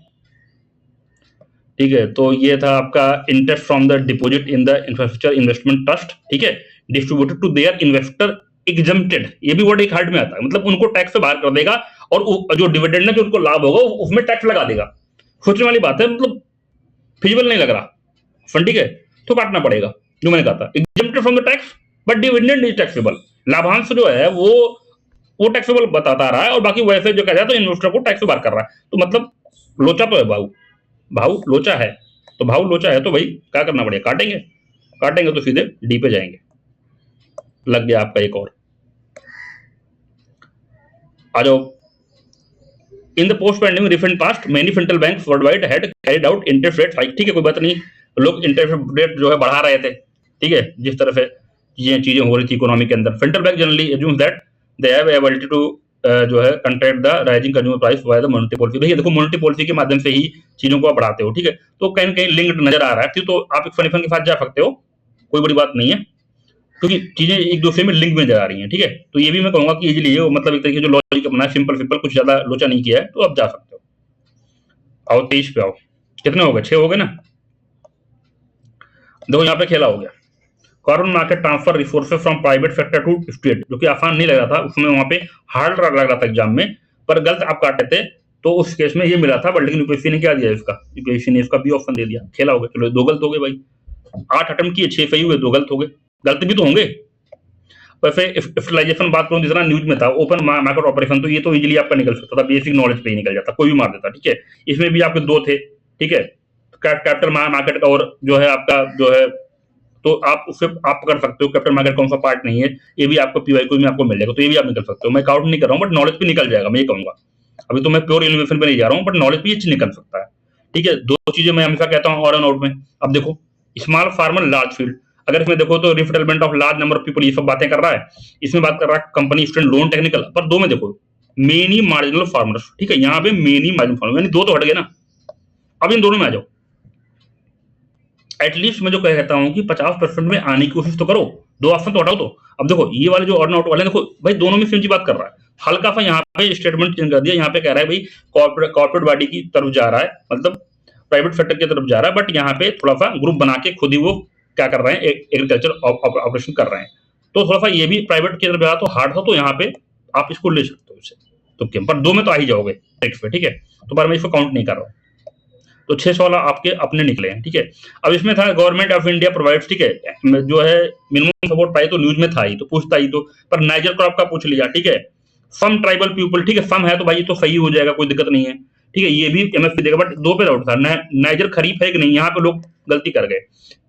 ठीक है। तो ये था आपका interest from the deposit in the infrastructure investment trust, ठीक है, distributed to their investor exempted, ये भी वर्ड एक हार्ड में आता है, मतलब उनको टैक्स से बाहर कर देगा, और जो डिविडेंड है जो उनको लाभ होगा उसमें टैक्स लगा देगा। सोचने वाली बात है, मतलब फिजिबल नहीं लग रहा, फंडिंग है तो काटना पड़ेगा, जो मैंने कहा था exempted from the tax, but dividend is taxable, लाभांश जो है वो टैक्सेबल बताता रहा है, और बाकी वैसे जो कहता है तो इन्वेस्टर को टैक्स से बाहर कर रहा है, तो मतलब लोचा तो है भाऊ, भाऊ लोचा है, तो भाऊ लोचा है तो भाई क्या करना पड़ेगा, काटेंगे, काटेंगे तो सीधे डी पे जाएंगे। लग गया आपका एक और, आ जाओ, in the post pandemic refund past many central banks world wide had carried out interest rate hike, ठीक है, कोई बात नहीं, लोग इंटरेस्ट रेट जो है बढ़ा रहे थे, ठीक है, जिस तरह से चीजें हो रही थी इकोनॉमी के अंदर, central bank generally assumes that they have ability to जो है contract the rising consumer price by the monetary policy, भैया देखो मॉनेटरी पॉलिसी के माध्यम से ही चीजों को आप बढ़ाते हो, ठीक है। तो कहीं कहीं लिंक्ड नजर आ रहा है, तो आप एक्सप्लेनेशन के साथ जा सकते हो, कोई बड़ी बात नहीं है, क्योंकि चीजें एक दूसरे में लिंक में जा रही हैं, ठीक है। तो ये भी मैं कहूंगा कि इजीली ये मतलब एक तरीके जो लॉजिक अपना सिंपल सिंपल, कुछ ज्यादा लोचा नहीं किया है, तो आप जा सकते हो। आओ 23 पे आओ, कितने हो गए, 6 हो गए ना, देखो यहाँ पे खेला हो गया, carbon market transfer resources from private sector to state, जो कि आसान नहीं लग रहा था उसमें, वहां पे हार्ड लग रहा था एग्जाम में, पर गलत आप काटे थे, तो उस केस में ये मिला था, बट लेकिन यूपीएससी ने क्या दिया इसका, यूपीएससी ने इसका बी ऑप्शन दे दिया, खेला हो गया, चलो 2 गलत हो गए भाई, 8 अटेम्प्ट किए, 6 सही हुए, 2 गलत हो गए, गलत भी तो होंगे। वैसे स्पेशलाइजेशन बात करूं जितना न्यूज में था, ओपन मार्केट ऑपरेशन, तो ये तो इजीली आपका निकल सकता था, बेसिक नॉलेज पे ही निकल जाता, कोई भी मार देता, ठीक है। इसमें भी आपके 2 थे, ठीक है, कैपिटल मार्केट का, और जो है आपका जो है, तो आप उससे आप कर सकते हो, कैपिटल मार्केट कौन सा पार्ट नहीं है, ये भी आपको पीवाईक्यू में आपको मिल जाएगा, तो ये भी आप निकल सकते हो, मैं काउंट नहीं कर रहा हूँ, बट नॉलेज भी निकल जाएगा, मैं ये कहूंगा। अभी तो मैं प्योर इन्वेस्टमेंट पे नहीं जा रहा हूँ, बट नॉलेज भी ये निकल सकता है, ठीक है। 2 चीजें मैं हमेशा कहता हूँ ऑन एंड आउट में। अब देखो स्मॉल फार्मर लार्ज फील्ड, अगर इसमें देखो तो resettlement of large number of people, ये सब बातें कर रहा है, इसमें बात कर रहा है कंपनी स्टूडेंट लोन टेक्निकल, पर 2 में देखो मेनी मार्जिनल फार्मर्स, ठीक है, यहाँ पे मेनी मार्जिनल फार्मर, यानी 2 तो हट गए ना, अब इन दोनों में आ जाओ, एटलीस्ट मैं जो कहता हूं कि 50% में आने की कोशिश तो करो, 2 ऑप्शन तो हटाओ। तो अब देखो ये वाले जो ऑन आउट वाले, देखो भाई दोनों में सेम चीज बात कर रहा है, हल्का सा यहाँ पे स्टेटमेंट चेंज कर दिया, यहाँ पे कह रहा है भाई कॉर्पोरेट बॉडी की तरफ जा रहा है, मतलब प्राइवेट सेक्टर की तरफ जा रहा है, बट यहाँ पे थोड़ा सा ग्रुप बना के खुद ही वो क्या कर रहे हैं, एग्रीकल्चर ऑपरेशन कर रहे हैं। तो थोड़ा सा ये भी प्राइवेट की तरफ जा तो हार्ड था, तो यहाँ पे आप इसको ले सकते हो इसे, तो क्या पर 2 में तो आ ही जाओगे टैक्स पे, ठीक है। तो पर मैं इसको काउंट नहीं कर रहा हूँ। तो 600 वाला आपके अपने निकले हैं, ठीक है। अब इसमें था गवर्नमेंट ऑफ इंडिया प्रोवाइड्स, ठीक है, जो है मिनिमम सपोर्ट प्राइस, तो न्यूज में था ही, तो पूछता ही, तो पर नाइजर क्रॉप का पूछ लिया, ठीक है। सम ट्राइबल पीपल, ठीक है, सम है तो भाई तो सही हो जाएगा, कोई दिक्कत नहीं है, ठीक है। ये भी एमएसपी देगा, बट 2 पे डाउट था, नाइजर खरीफ है कि नहीं, यहाँ पे लोग गलती कर गए।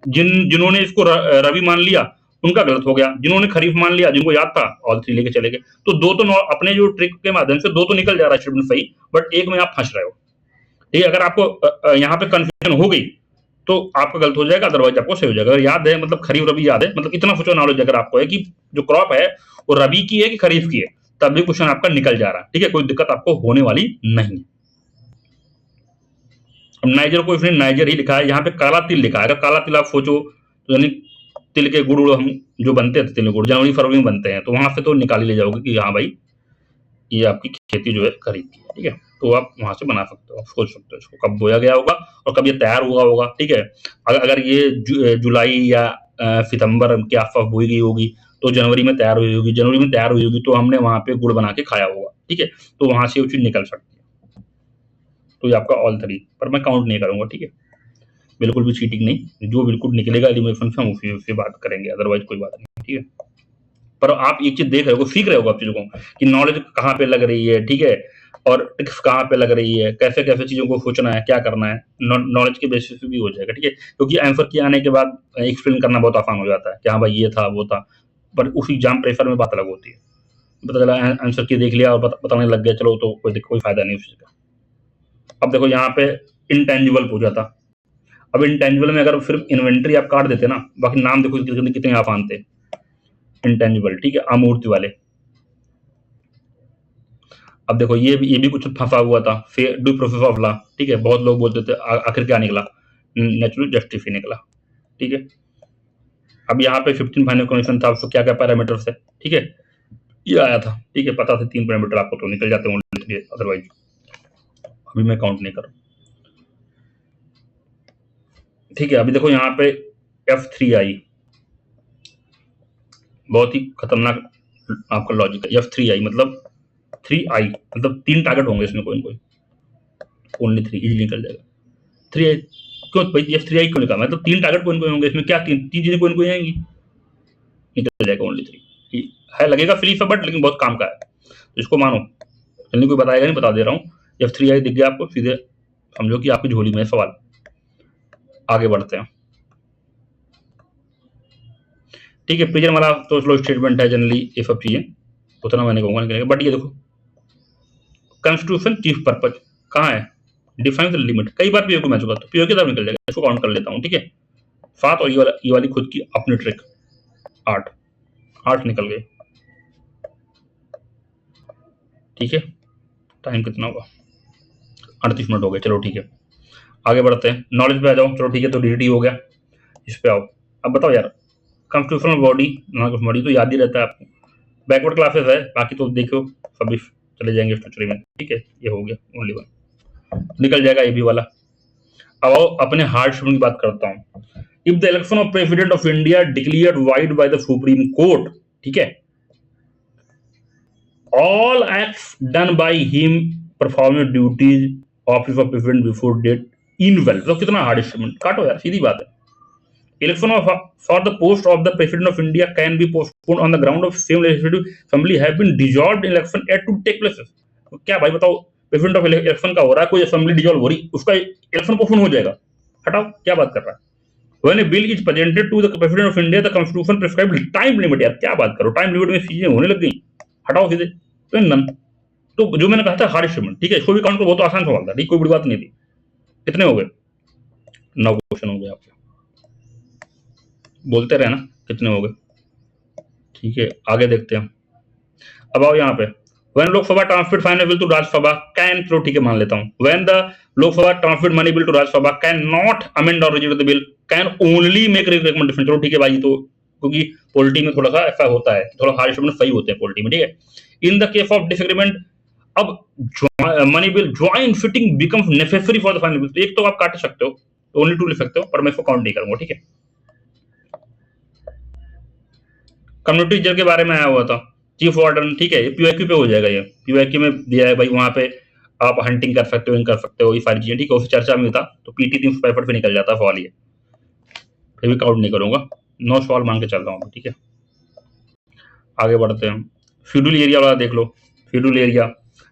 जिन्होंने इसको रबी मान लिया उनका गलत हो गया, जिन्होंने खरीफ मान लिया, जिनको याद था ऑल 3 लेके चले गए। तो 2 तो अपने जो ट्रिक के माध्यम से 2 तो निकल जा रहा है स्टूडेंट सही, बट एक में आप फंस रहे हो, ठीक है। अगर आपको यहाँ पे कंफ्यूजन हो गई तो आपका गलत हो जाएगा, अदरवाइज आपको सही हो जाएगा। अगर याद है, मतलब खरीफ रबी याद है, मतलब इतना सोचो नॉलेज अगर आपको है कि जो क्रॉप है वो रबी की है कि खरीफ की है, तब भी क्वेश्चन आपका निकल जा रहा है, ठीक है। कोई दिक्कत आपको होने वाली नहीं। अब नाइजर को इसने नाइजर ही लिखा है, यहाँ पे काला तिल लिखा है। अगर काला तिल आप सोचो तो यानी तिल के गुड़ हम जो बनते हैं, तिल गुड़ जनवरी फरवरी में बनते हैं, तो वहां से तो निकाल ही ले जाओगे कि हाँ भाई ये आपकी खेती जो है खरीफ की है, ठीक है। तो आप वहां से बना सकते हो, सोच सकते हो इसको कब बोया गया होगा और कब ये तैयार हुआ होगा, ठीक है। अगर ये जुलाई या सितंबर के आसपास बोई गई होगी तो जनवरी में तैयार हुई होगी, जनवरी में तैयार हुई होगी तो हमने वहां पे गुड़ बना के खाया होगा, ठीक है। तो वहां से वो चीज निकल सकती है। तो ये आपका ऑल 3, पर मैं काउंट नहीं करूंगा, ठीक है। बिल्कुल भी चीटिंग नहीं, जो बिल्कुल निकलेगा एलिमिनेशन से हम उसी बात करेंगे, अदरवाइज कोई बात नहीं, ठीक है। पर आप एक चीज देख रहे हो, सीख रहे हो आप चीजों को कि नॉलेज कहाँ पे लग रही है, ठीक है, और ट्रिक्स कहाँ पे लग रही है, कैसे कैसे चीजों को सोचना है, क्या करना है, नॉलेज के बेसिस पे भी हो जाएगा, ठीक है। क्योंकि आंसर के आने के बाद एक्सप्लेन करना बहुत आसान हो जाता है कि हाँ भाई ये था वो था, पर उस एग्जाम प्रेशर में बात अलग होती है। पता चला आंसर की देख लिया और बताने लग गया, चलो तो कोई फायदा नहीं उस चीज का। अब देखो यहाँ पे इंटेंजिबल पूछा था। अब इंटेंजिबल में अगर सिर्फ इन्वेंट्री आप काट देते ना, बाकी नाम देखो कितने आसान थे। इंटेंजिबल, ठीक है, अमूर्त वाले। अब देखो ये भी कुछ फंसा हुआ था, ड्यू प्रोसेस ऑफ लॉ, ठीक है। बहुत लोग बोलते थे, आखिर क्या निकला, नेचुरल जस्टिस ही निकला, ठीक है। अब यहाँ पे 15 फाइनल कंडीशन था, तो क्या क्या पैरामीटर है, ठीक है, ये आया था, ठीक है। पता था 3 पैरामीटर आपको तो निकल जाते हैं, अदरवाइज अभी मैं काउंट नहीं करूँ, ठीक है। अभी देखो यहाँ पे F3 आई, बहुत ही खतरनाक आपका लॉजिक है। F3 आई मतलब 3 आई मतलब 3 टारगेट होंगे इसमें, कोई ना कोई, ओनली 3 इजीली निकल जाएगा। 3 आई क्यों भाई, F3 आई क्यों लिखा, मतलब 3 टारगेट कोई ना कोई होंगे इसमें, क्या 3 चीजें कोई ना कोई आएंगी, निकल जाएगा ओनली 3 है। लगेगा फ्री है बट लेकिन बहुत काम का है, तो इसको मानो, जल्दी कोई बताएगा नहीं, बता दे रहा हूँ। F3 आई दिख गया आपको, सीधे समझो कि आपकी झोली में सवाल। आगे बढ़ते हैं, ठीक है। प्रेजेंट वाला तो स्लो स्टेटमेंट है, जनरली ये सब चीजें उतना मैं नहीं कहूंगा निकलेगा, बट ये देखो कॉन्स्टिट्यूशन चीफ पर्पज कहाँ है, डिफाइन द लिमिट, कई बार पीओ को मैच होगा, तो पीओ की तरफ निकल जाएगा, इसको काउंट कर लेता हूँ, ठीक है। 7 और ये वाली खुद की अपनी ट्रिक 8 निकल गए, ठीक है। टाइम कितना होगा, 38 मिनट हो गए, चलो ठीक है। आगे बढ़ते हैं, नॉलेज पे आ जाओ, चलो ठीक है। तो डीडी हो गया, इस पे आओ। अब बताओ यार, कॉन्स्टिट्यूशनल बॉडी तो याद ही रहता है आपको, बैकवर्ड क्लासेस है, बाकी तो देखो सभी चले जाएंगे स्ट्रक्चर में, ठीक है। ये हो गया ओनली 1, निकल जाएगा ये भी वाला। अब आओ अपने हार्ड स्टूडेंट की बात करता हूँ। If the election of president of India declared wide by the supreme court, ठीक है, all acts done by him performing duties office of president before date invalid। तो कितना हार्ड इंस्ट्रूमेंट, काटो यार, सीधी बात है। Election of for the post of the president of India can be postponed on the ground of same legislative assembly have been dissolved in election yet to take place। तो क्या भाई बताओ, president of election का हो रहा है, कोई assembly dissolve हो रही, उसका इलेक्शन पोस्टपोन हो जाएगा, हटाओ, क्या बात कर रहा है। When a bill is presented to the president of India, the constitution prescribed time limit, यार क्या बात करो, टाइम लिमिट में चीजें होने लग गई, हटाओ सीधे, तो नन। तो जो मैंने कहा था हार्ड इंस्ट्रूमेंट, ठीक है, इसको भी काउंट करो, बहुत आसान सवाल था, ठीक, कोई बड़ी बात नहीं थी। कितने हो गए, 9 क्वेश्चन हो गए आपके, बोलते रहे ना कितने हो गए, ठीक है। आगे देखते हैं, अब आओ यहाँ पे, when Lok Sabha transmit final bill to Rajya Sabha can, चलो ठीक है मान लेता हूँ, when the Lok Sabha transmit money bill to Rajya Sabha can not amend और reject the bill, can only make recommendation, चलो ठीक है भाई, तो क्योंकि पॉलिटी में थोड़ा सा ऐसा होता है, थोड़ा हार्ड स्टूडेंट सही होते हैं पॉलिटी में, ठीक है। In the case of disagreement, अब money bill joint fitting becomes necessary for the final bill, एक तो आप काट सकते हो, ओनली 2 लिख सकते हो, पर मैं इसको काउंट नहीं करूंगा, ठीक है। कम्युनिटी टीचर के बारे में आया हुआ था, चीफ वार्डन, ठीक है, ये पीवाईक्यू पे हो जाएगा, ये पीवाईक्यू में दिया है भाई, वहां पे आप हंटिंग कर सकते हो, इन कर सकते हो, ये सारी चीजें, ठीक है, उस चर्चा में था, तो पीटी 365 पे निकल जाता सवाल, ये फिर भी काउंट नहीं करूंगा, 9 सवाल मान के चल रहा हूँ, ठीक है। आगे बढ़ते हैं, शेड्यूल एरिया वाला देख लो, schedule area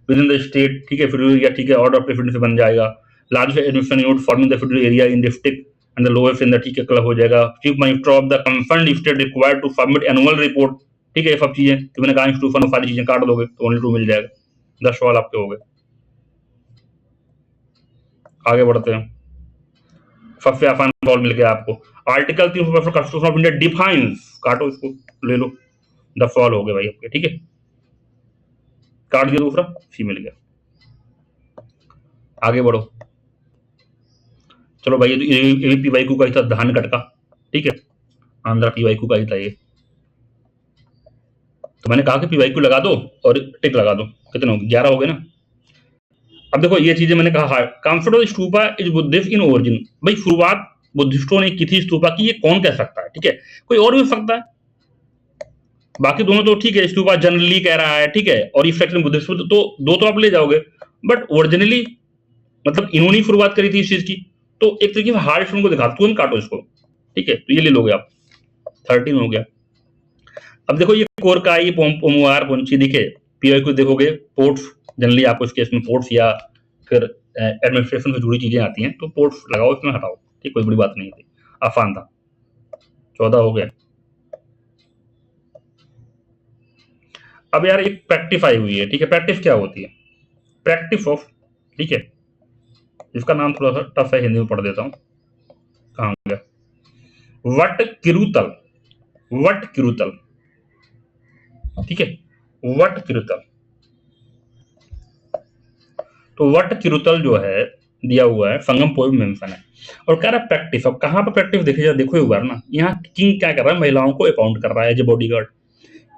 within the state, ठीक है, शेड्यूल एरिया, ठीक है, ऑर्डर ऑफ प्रेफरेंस से बन जाएगा, large admission unit forming the schedule area in district and the lowest in the, ठीक है, क्लब हो जाएगा, chief minister of the concern state required to submit annual report, ठीक है, ये सब चीजें तो मैंने कहा इंस्टीट्यूशन सारी चीजें काट दोगे तो ओनली 2 मिल जाएगा, 10 सवाल आपके हो गए। आगे बढ़ते हैं, सबसे आसान सवाल मिल गया आपको, article 365 constitution of India defines, काटो इसको, ले लो, 10 सवाल हो गए भाई आपके, ठीक है, काट दिया दूसरा, सी मिल गया। आगे बढ़ो, चलो भाई, ये भी पीवाईक्यू का ही था, धान कटका, ठीक है, आंध्रा पीवाईक्यू का ही था ये, तो मैंने कहा कि पीवाईक्यू लगा दो और टिक लगा दो, कितने हो गए, 11 हो गए ना। अब देखो ये चीजें मैंने कहा, concept of stupa is Buddhist in origin, भाई शुरुआत बुद्धिस्टों ने की थी स्तूपा की, ये कौन कह सकता है, ठीक है, कोई और भी हो सकता है, बाकी दोनों तो ठीक है, स्तूपा जनरली कह रहा है, ठीक है, और इफेक्ट बुद्धिस्ट, तो दो तो आप ले जाओगे, बट ओरिजिनली मतलब इन्होंने शुरुआत करी थी इस चीज की, तो एक तरीके से हार्ड स्टोन को दिखा, तुरंत काटो इसको, ठीक है, तो ये ले लोगे आप, 13 हो गया। अब देखो ये कोर का, ये पोमुआर पोंची, दिखे पीवाईक्यू देखोगे, पोर्ट्स जनरली आपको इस केस में पोर्ट्स या फिर एडमिनिस्ट्रेशन से जुड़ी चीजें आती हैं, तो पोर्ट्स लगाओ, इसमें हटाओ, ठीक, कोई बड़ी बात नहीं थी, आसान था। 14 हो गया। अब यार एक प्रैक्टिस आई हुई है, ठीक है, प्रैक्टिस क्या होती है, प्रैक्टिस ऑफ, ठीक है, इसका नाम थोड़ा सा टफ है, हिंदी में पढ़ देता हूं, कहां गया, वट किरुतल, वट किरुतल, ठीक है, वट किरुतल, तो वट किरुतल जो है दिया हुआ है, संगम पोएम मेंशन है, और कह रहा है प्रैक्टिस, अब कहां पर प्रैक्टिस देखिए, देखो एक बार ना, यहाँ किंग क्या कर रहा है, महिलाओं को अपॉइंट कर रहा है एज ए बॉडीगार्ड,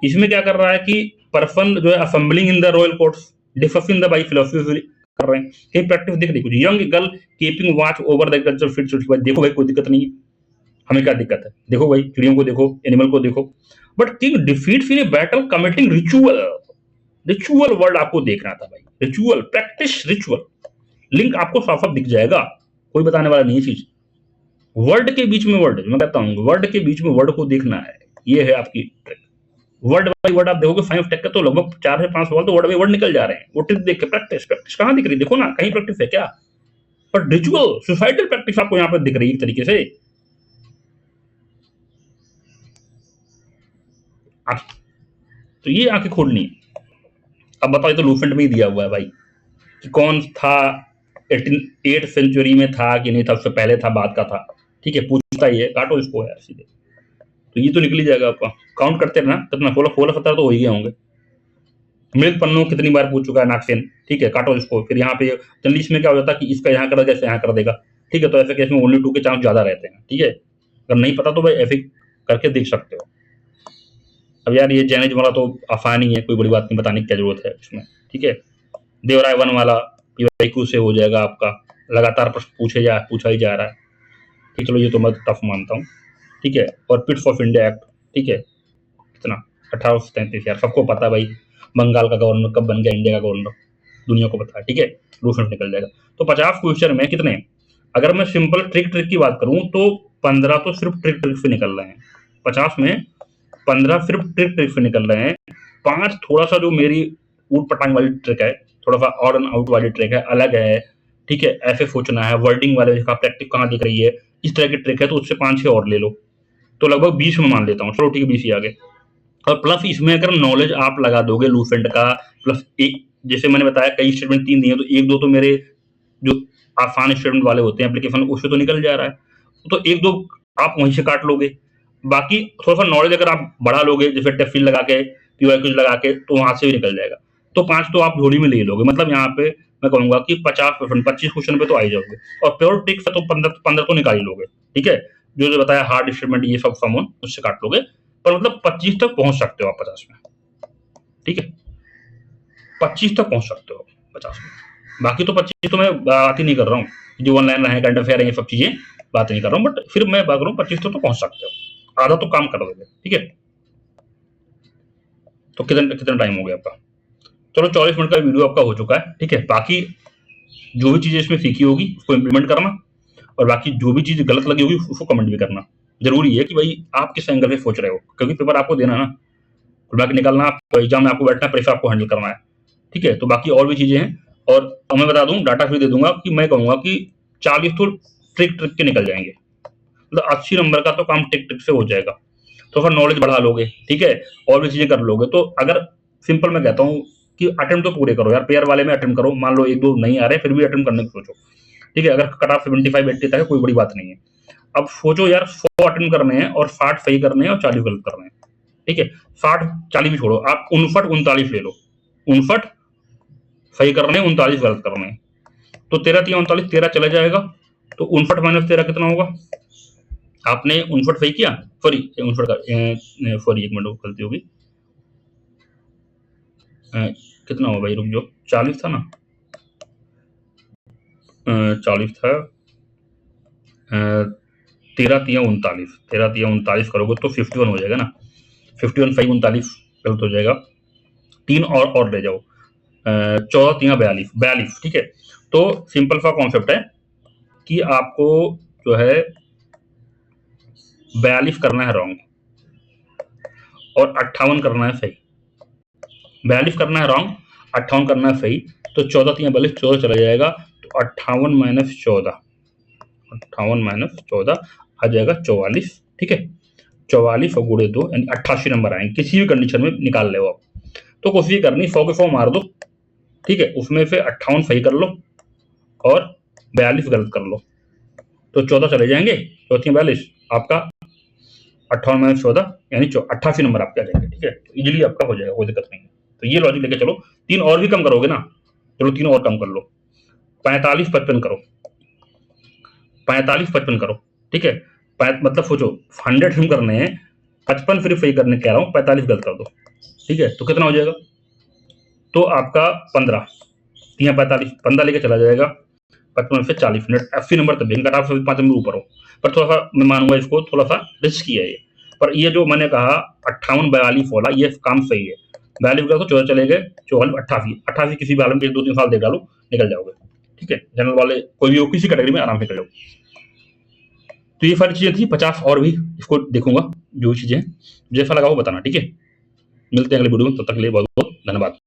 इसमें क्या कर रहा है कि पर्सन जो है assembling in the royal courts, discussing the by philosophy कर रहे हैं, कहीं प्रैक्टिस दिख रही, कुछ young girl keeping watch over the agriculture field, देखो भाई कोई दिक्कत नहीं है, हमें क्या दिक्कत है, देखो भाई चिड़ियों को देखो, एनिमल को देखो, but king defeats in a battle committing ritual, ritual word आपको देखना था भाई, रिचुअल, प्रैक्टिस, रिचुअल, लिंक आपको साफ साफ दिख जाएगा, कोई बताने वाला नहीं चीज, वर्ड के बीच में वर्ड, मैं कहता हूँ वर्ड के बीच में वर्ड को देखना है, ये है आपकी ट्रिक, वर्ड बाई वर्ड आप देखोगे साइंस टेक के तो लगभग 4 से 5 सवाल तो वर्ड बाई वर्ड निकल जा रहे हैं, वो ट्रिक देख के प्रैक्टिस, प्रैक्टिस कहां दिख रही है, देखो ना कहीं प्रैक्टिस है क्या, पर रिचुअल सोसाइटल प्रैक्टिस आपको यहाँ पर दिख रही है एक तरीके से। तो ये आंखें खोलनी है। अब बताओ, ये तो लूसेंट में ही दिया हुआ है भाई कि कौन था, 8th सेंचुरी में था कि नहीं था, उससे पहले था, बाद का था, ठीक है, पूछता ही है, काटो इसको यार सीधे, तो ये तो निकल ही जाएगा आपका, काउंट करते रहना, कितना 16 17 तो हो ही गए होंगे। मृत पन्नू कितनी बार पूछ चुका है नागसेन, ठीक है, काटो इसको, फिर यहाँ पे जनरली इसमें क्या हो जाता है कि इसका यहाँ कर देगा, यहाँ कर देगा, ठीक है, तो ऐसे केस में ओनली 2 के चांस ज्यादा रहते हैं, ठीक है, अगर नहीं पता तो भाई ऐसे करके देख सकते हो। अब यार ये जैनिज वाला तो आसान ही है, कोई बड़ी बात नहीं, बताने की क्या जरूरत है इसमें, ठीक है, देवराय वन वाला पीवाईक्यू से हो जाएगा आपका, लगातार प्रश्न पूछा ही जा रहा है, ठीक, चलो ये तो मैं टफ मानता हूँ, ठीक है, और पिट्स ऑफ इंडिया एक्ट, ठीक है, कितना 1833, यार सबको पता है भाई, बंगाल का गवर्नर कब बन गया इंडिया का गवर्नर, दुनिया को पता है, ठीक है, लूसेंट निकल जाएगा। तो 50 क्वेश्चन में कितने, अगर मैं सिंपल ट्रिक की बात करूं तो 15 तो सिर्फ ट्रिक से निकल रहे हैं, 50 में 15 सिर्फ ट्रिक से निकल रहे हैं, 5 थोड़ा सा जो मेरी ऊट पटांग वाली ट्रिक है, थोड़ा सा ऑड एंड आउट वाली ट्रिक है, अलग है, ठीक है, ऐसे सोचना है, वर्डिंग वाले प्रैक्टिस कहाँ दिख रही है, इस तरह की ट्रिक है, तो उससे 5-6 और ले लो, तो लगभग 20 में मान लेता हूँ, चलो ठीक है 20 ही आगे। और प्लस इसमें अगर नॉलेज आप लगा दोगे लूसेंट का, प्लस एक जैसे मैंने बताया कई स्टेटमेंट 3 दिए, तो 1-2 तो मेरे जो आसान स्टेटमेंट वाले होते हैं एप्लीकेशन, उससे तो निकल जा रहा है, तो 1-2 आप वहीं से काट लोगे, बाकी थोड़ा सा नॉलेज अगर आप बढ़ा लोगे, जैसे टेफिल लगा के, पीवाईक्यू लगा के, तो वहां से भी निकल जाएगा, तो 5 तो आप झोली में ले लोगे, मतलब यहाँ पे मैं कहूंगा कि 50% 25 क्वेश्चन पे तो आ ही जाओगे, और प्योर टिक्स तो 15 तो निकाल ही लोगे, ठीक है, जो बताया हार्ड स्टेटमेंट ये सब समून उससे काट लोगे, पर मतलब 25 तक पहुंच सकते हो आप 50 में, ठीक है, 25 तक पहुंच सकते हो 50 में, बाकी तो 25 तो मैं बात ही नहीं कर रहा हूँ, जो ऑनलाइन रहे करंट अफेयर है ये सब चीजें बात नहीं कर रहा हूँ, बट फिर मैं बात करूँ 25 तक तो पहुंच सकते हो, आधा तो काम कर दोगे, ठीक है। तो कितना कितना टाइम हो गया आपका? चलो 40 मिनट का वीडियो आपका हो चुका है, ठीक है। बाकी जो भी चीज़ें इसमें सीखी होगी उसको इम्प्लीमेंट करना, और बाकी जो भी चीज़ गलत लगी होगी उसको कमेंट भी करना। ज़रूरी है कि भाई आप किस एंगल से सोच रहे हो, क्योंकि पेपर आपको देना है ना, फीडबैक निकालना, आपको एग्जाम में आपको बैठना है, प्रेशर आपको हैंडल करना है, ठीक है। तो बाकी और भी चीज़ें हैं, और मैं बता दूँ, डाटा फ्री दे दूंगा कि मैं कहूँगा कि 40 तो ट्रिक ट्रिक के निकल जाएंगे, मतलब 80 नंबर का तो काम ट्रिक ट्रिक से हो जाएगा। तो फिर नॉलेज बढ़ा लोगे, ठीक है, और भी चीज़ें कर लोगे। तो अगर सिंपल मैं कहता हूँ कि अटेम्प्ट तो पूरे करो यार, पेयर वाले में अटेम्प्ट करो। मान लो 1-2 नहीं आ रहे, फिर भी अटेम्प्ट करने की सोचो, ठीक है। अगर कट ऑफ 75-80 तक है, कोई बड़ी बात नहीं है। अब सोचो यार, 100 अटेम्प्ट करने हैं और 60 सही करने हैं और 40 गलत करने हैं, ठीक है। 60-40 भी छोड़ो, आप 59-39 ले लो। 59 सही करने हैं, 39 गलत करने हैं, तो 13 3 39, 13 चला जाएगा। तो 59 माइनस 13 कितना होगा? आपने 59 सही किया, सॉरी 59 का, सॉरी 1 मिनट गलती होगी, कितना हुआ भाई, रुक जाओ, 40 था ना, 40 था, 13 3 39, 13 3 39 करोगे तो 51 हो जाएगा ना। 51 5 39 गलत हो जाएगा, 3 और ले जाओ, 14 3 42, 42, ठीक है। तो सिंपल सा कॉन्सेप्ट है कि आपको जो है 42 करना है रॉन्ग और 58 करना है सही। 42 करना है रॉन्ग, 58 करना है सही। तो 14 3 42, 14 चला जाएगा, तो 58 माइनस 14, 58 माइनस 14 आ जाएगा 44, ठीक है। 44 और गुणे 2 यानी 88 नंबर आएंगे, किसी भी कंडीशन में निकाल ले आप। तो कोशिश करनी 100 के 100 मार दो, ठीक है, उसमें से 58 सही कर लो और 42 गलत कर लो, तो 14 चले जाएंगे, 14 42 आपका 58 माइनस 14 यानी 88 नंबर आपके आ जाएंगे, ठीक है। तो इजीली आपका हो जाएगा, कोई दिक्कत नहीं है। तो ये लॉजिक लेके चलो। 3 और भी कम करोगे ना, चलो 3 और कम कर लो, 45 55 करो, 45 55 करो, ठीक है। मतलब सोचो 100 हम करने हैं, 55 फिर सही करने कह रहा हूँ, 45 गलत कर दो, ठीक है। तो कितना हो जाएगा? तो आपका 15 3 45, 15 लेके चला जाएगा, 55 से 40 मिनट, 80 नंबर तक देंगे, कट ऑफ 5 नंबर ऊपर हो। पर थोड़ा सा मैं मानूंगा इसको, थोड़ा सा रिस्की है ये। पर ये जो मैंने कहा 58 42 वाला, ये काम सही है। 42 का तो 14 चले गए, 44 88, 88 किसी भी आलम के 2-3 साल दे डालो, निकल जाओगे, ठीक है। जनरल वाले कोई भी हो, किसी कैटेगरी में आराम से कर लो। तो ये सारी चीजें थी, 50 और भी इसको देखूंगा, जो चीजें जैसा लगा वो बताना, ठीक है। मिलते हैं अगले वीडियो में, तब तक के लिए बहुत बहुत धन्यवाद।